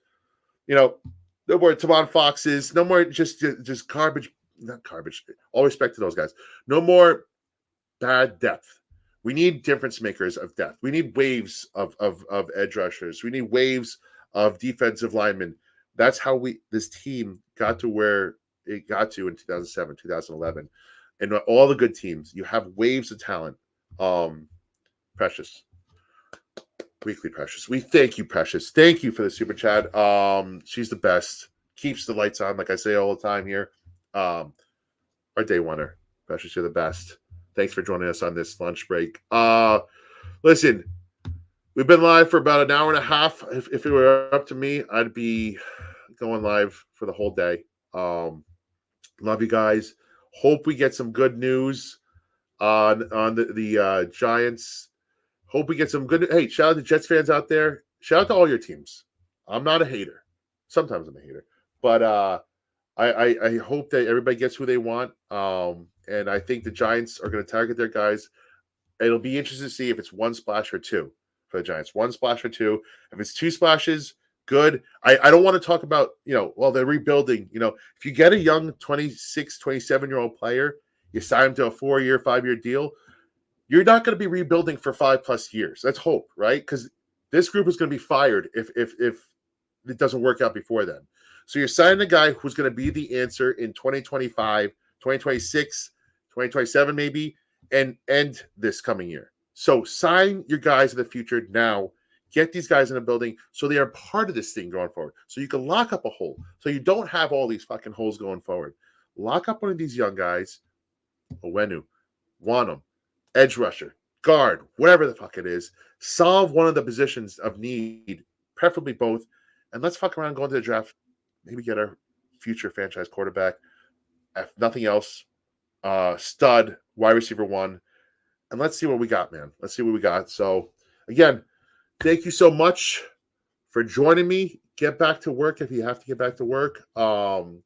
no more Tavon Foxes. No more just garbage. Not garbage. All respect to those guys. No more bad depth. We need difference makers of depth. We need waves of edge rushers. We need waves of defensive linemen. That's how this team got to where it got to in 2007, 2011. And all the good teams, you have waves of talent. Precious. Weekly Precious. We thank you, Precious. Thank you for the super chat. She's the best. Keeps the lights on, like I say all the time here. Our day oneer. Precious, you're the best. Thanks for joining us on this lunch break. Listen, we've been live for about an hour and a half. If it were up to me, I'd be going live for the whole day. Love you guys. Hope we get some good news on the Giants. Hope we get some good. Hey, shout out to Jets fans out there. Shout out to all your teams. I'm not a hater. Sometimes I'm a hater, but I hope that everybody gets who they want. And I think the Giants are going to target their guys. It'll be interesting to see if it's 1 splash or 2 for the Giants. 1 splash or 2. If it's 2 splashes, good. I don't want to talk about they're rebuilding. If you get a young 26, 27-year-old player, you sign him to a 4-year, 5-year deal. You're not going to be rebuilding for 5+ years. Let's hope, right? Because this group is going to be fired if it doesn't work out before then. So you're signing a guy who's going to be the answer in 2025, 2026, 2027 maybe, and end this coming year. So sign your guys in the future now. Get these guys in the building so they are part of this thing going forward. So you can lock up a hole. So you don't have all these fucking holes going forward. Lock up one of these young guys, Owenu, Wanham, edge rusher, guard, whatever the fuck it is. Solve one of the positions of need, preferably both, and let's fuck around going to the draft. Maybe get our future franchise quarterback. If nothing else, stud, wide receiver 1. And let's see what we got, man. Let's see what we got. So, again, thank you so much for joining me. Get back to work if you have to get back to work. We'll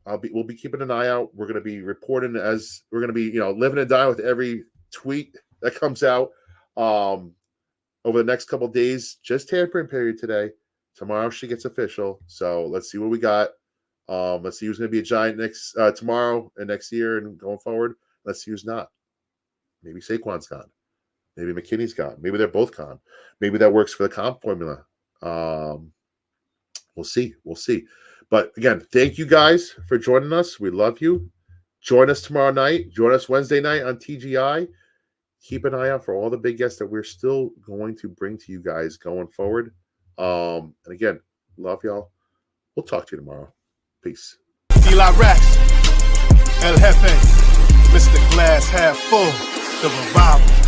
be keeping an eye out. We're going to be reporting as we're going to be, living and dying with every tweet that comes out over the next couple of days. Just tampering period today. Tomorrow she gets official. So let's see what we got. Let's see who's going to be a Giant next tomorrow and next year and going forward. Let's see who's not. Maybe Saquon's gone. Maybe McKinney's gone. Maybe they're both gone. Maybe that works for the comp formula. We'll see. We'll see. But again, thank you guys for joining us. We love you. Join us tomorrow night. Join us Wednesday night on TGI. Keep an eye out for all the big guests that we're still going to bring to you guys going forward. And again, love y'all. We'll talk to you tomorrow. Peace. Eli Rex, El Jefe, Mr. Glass Half Full, The Revival.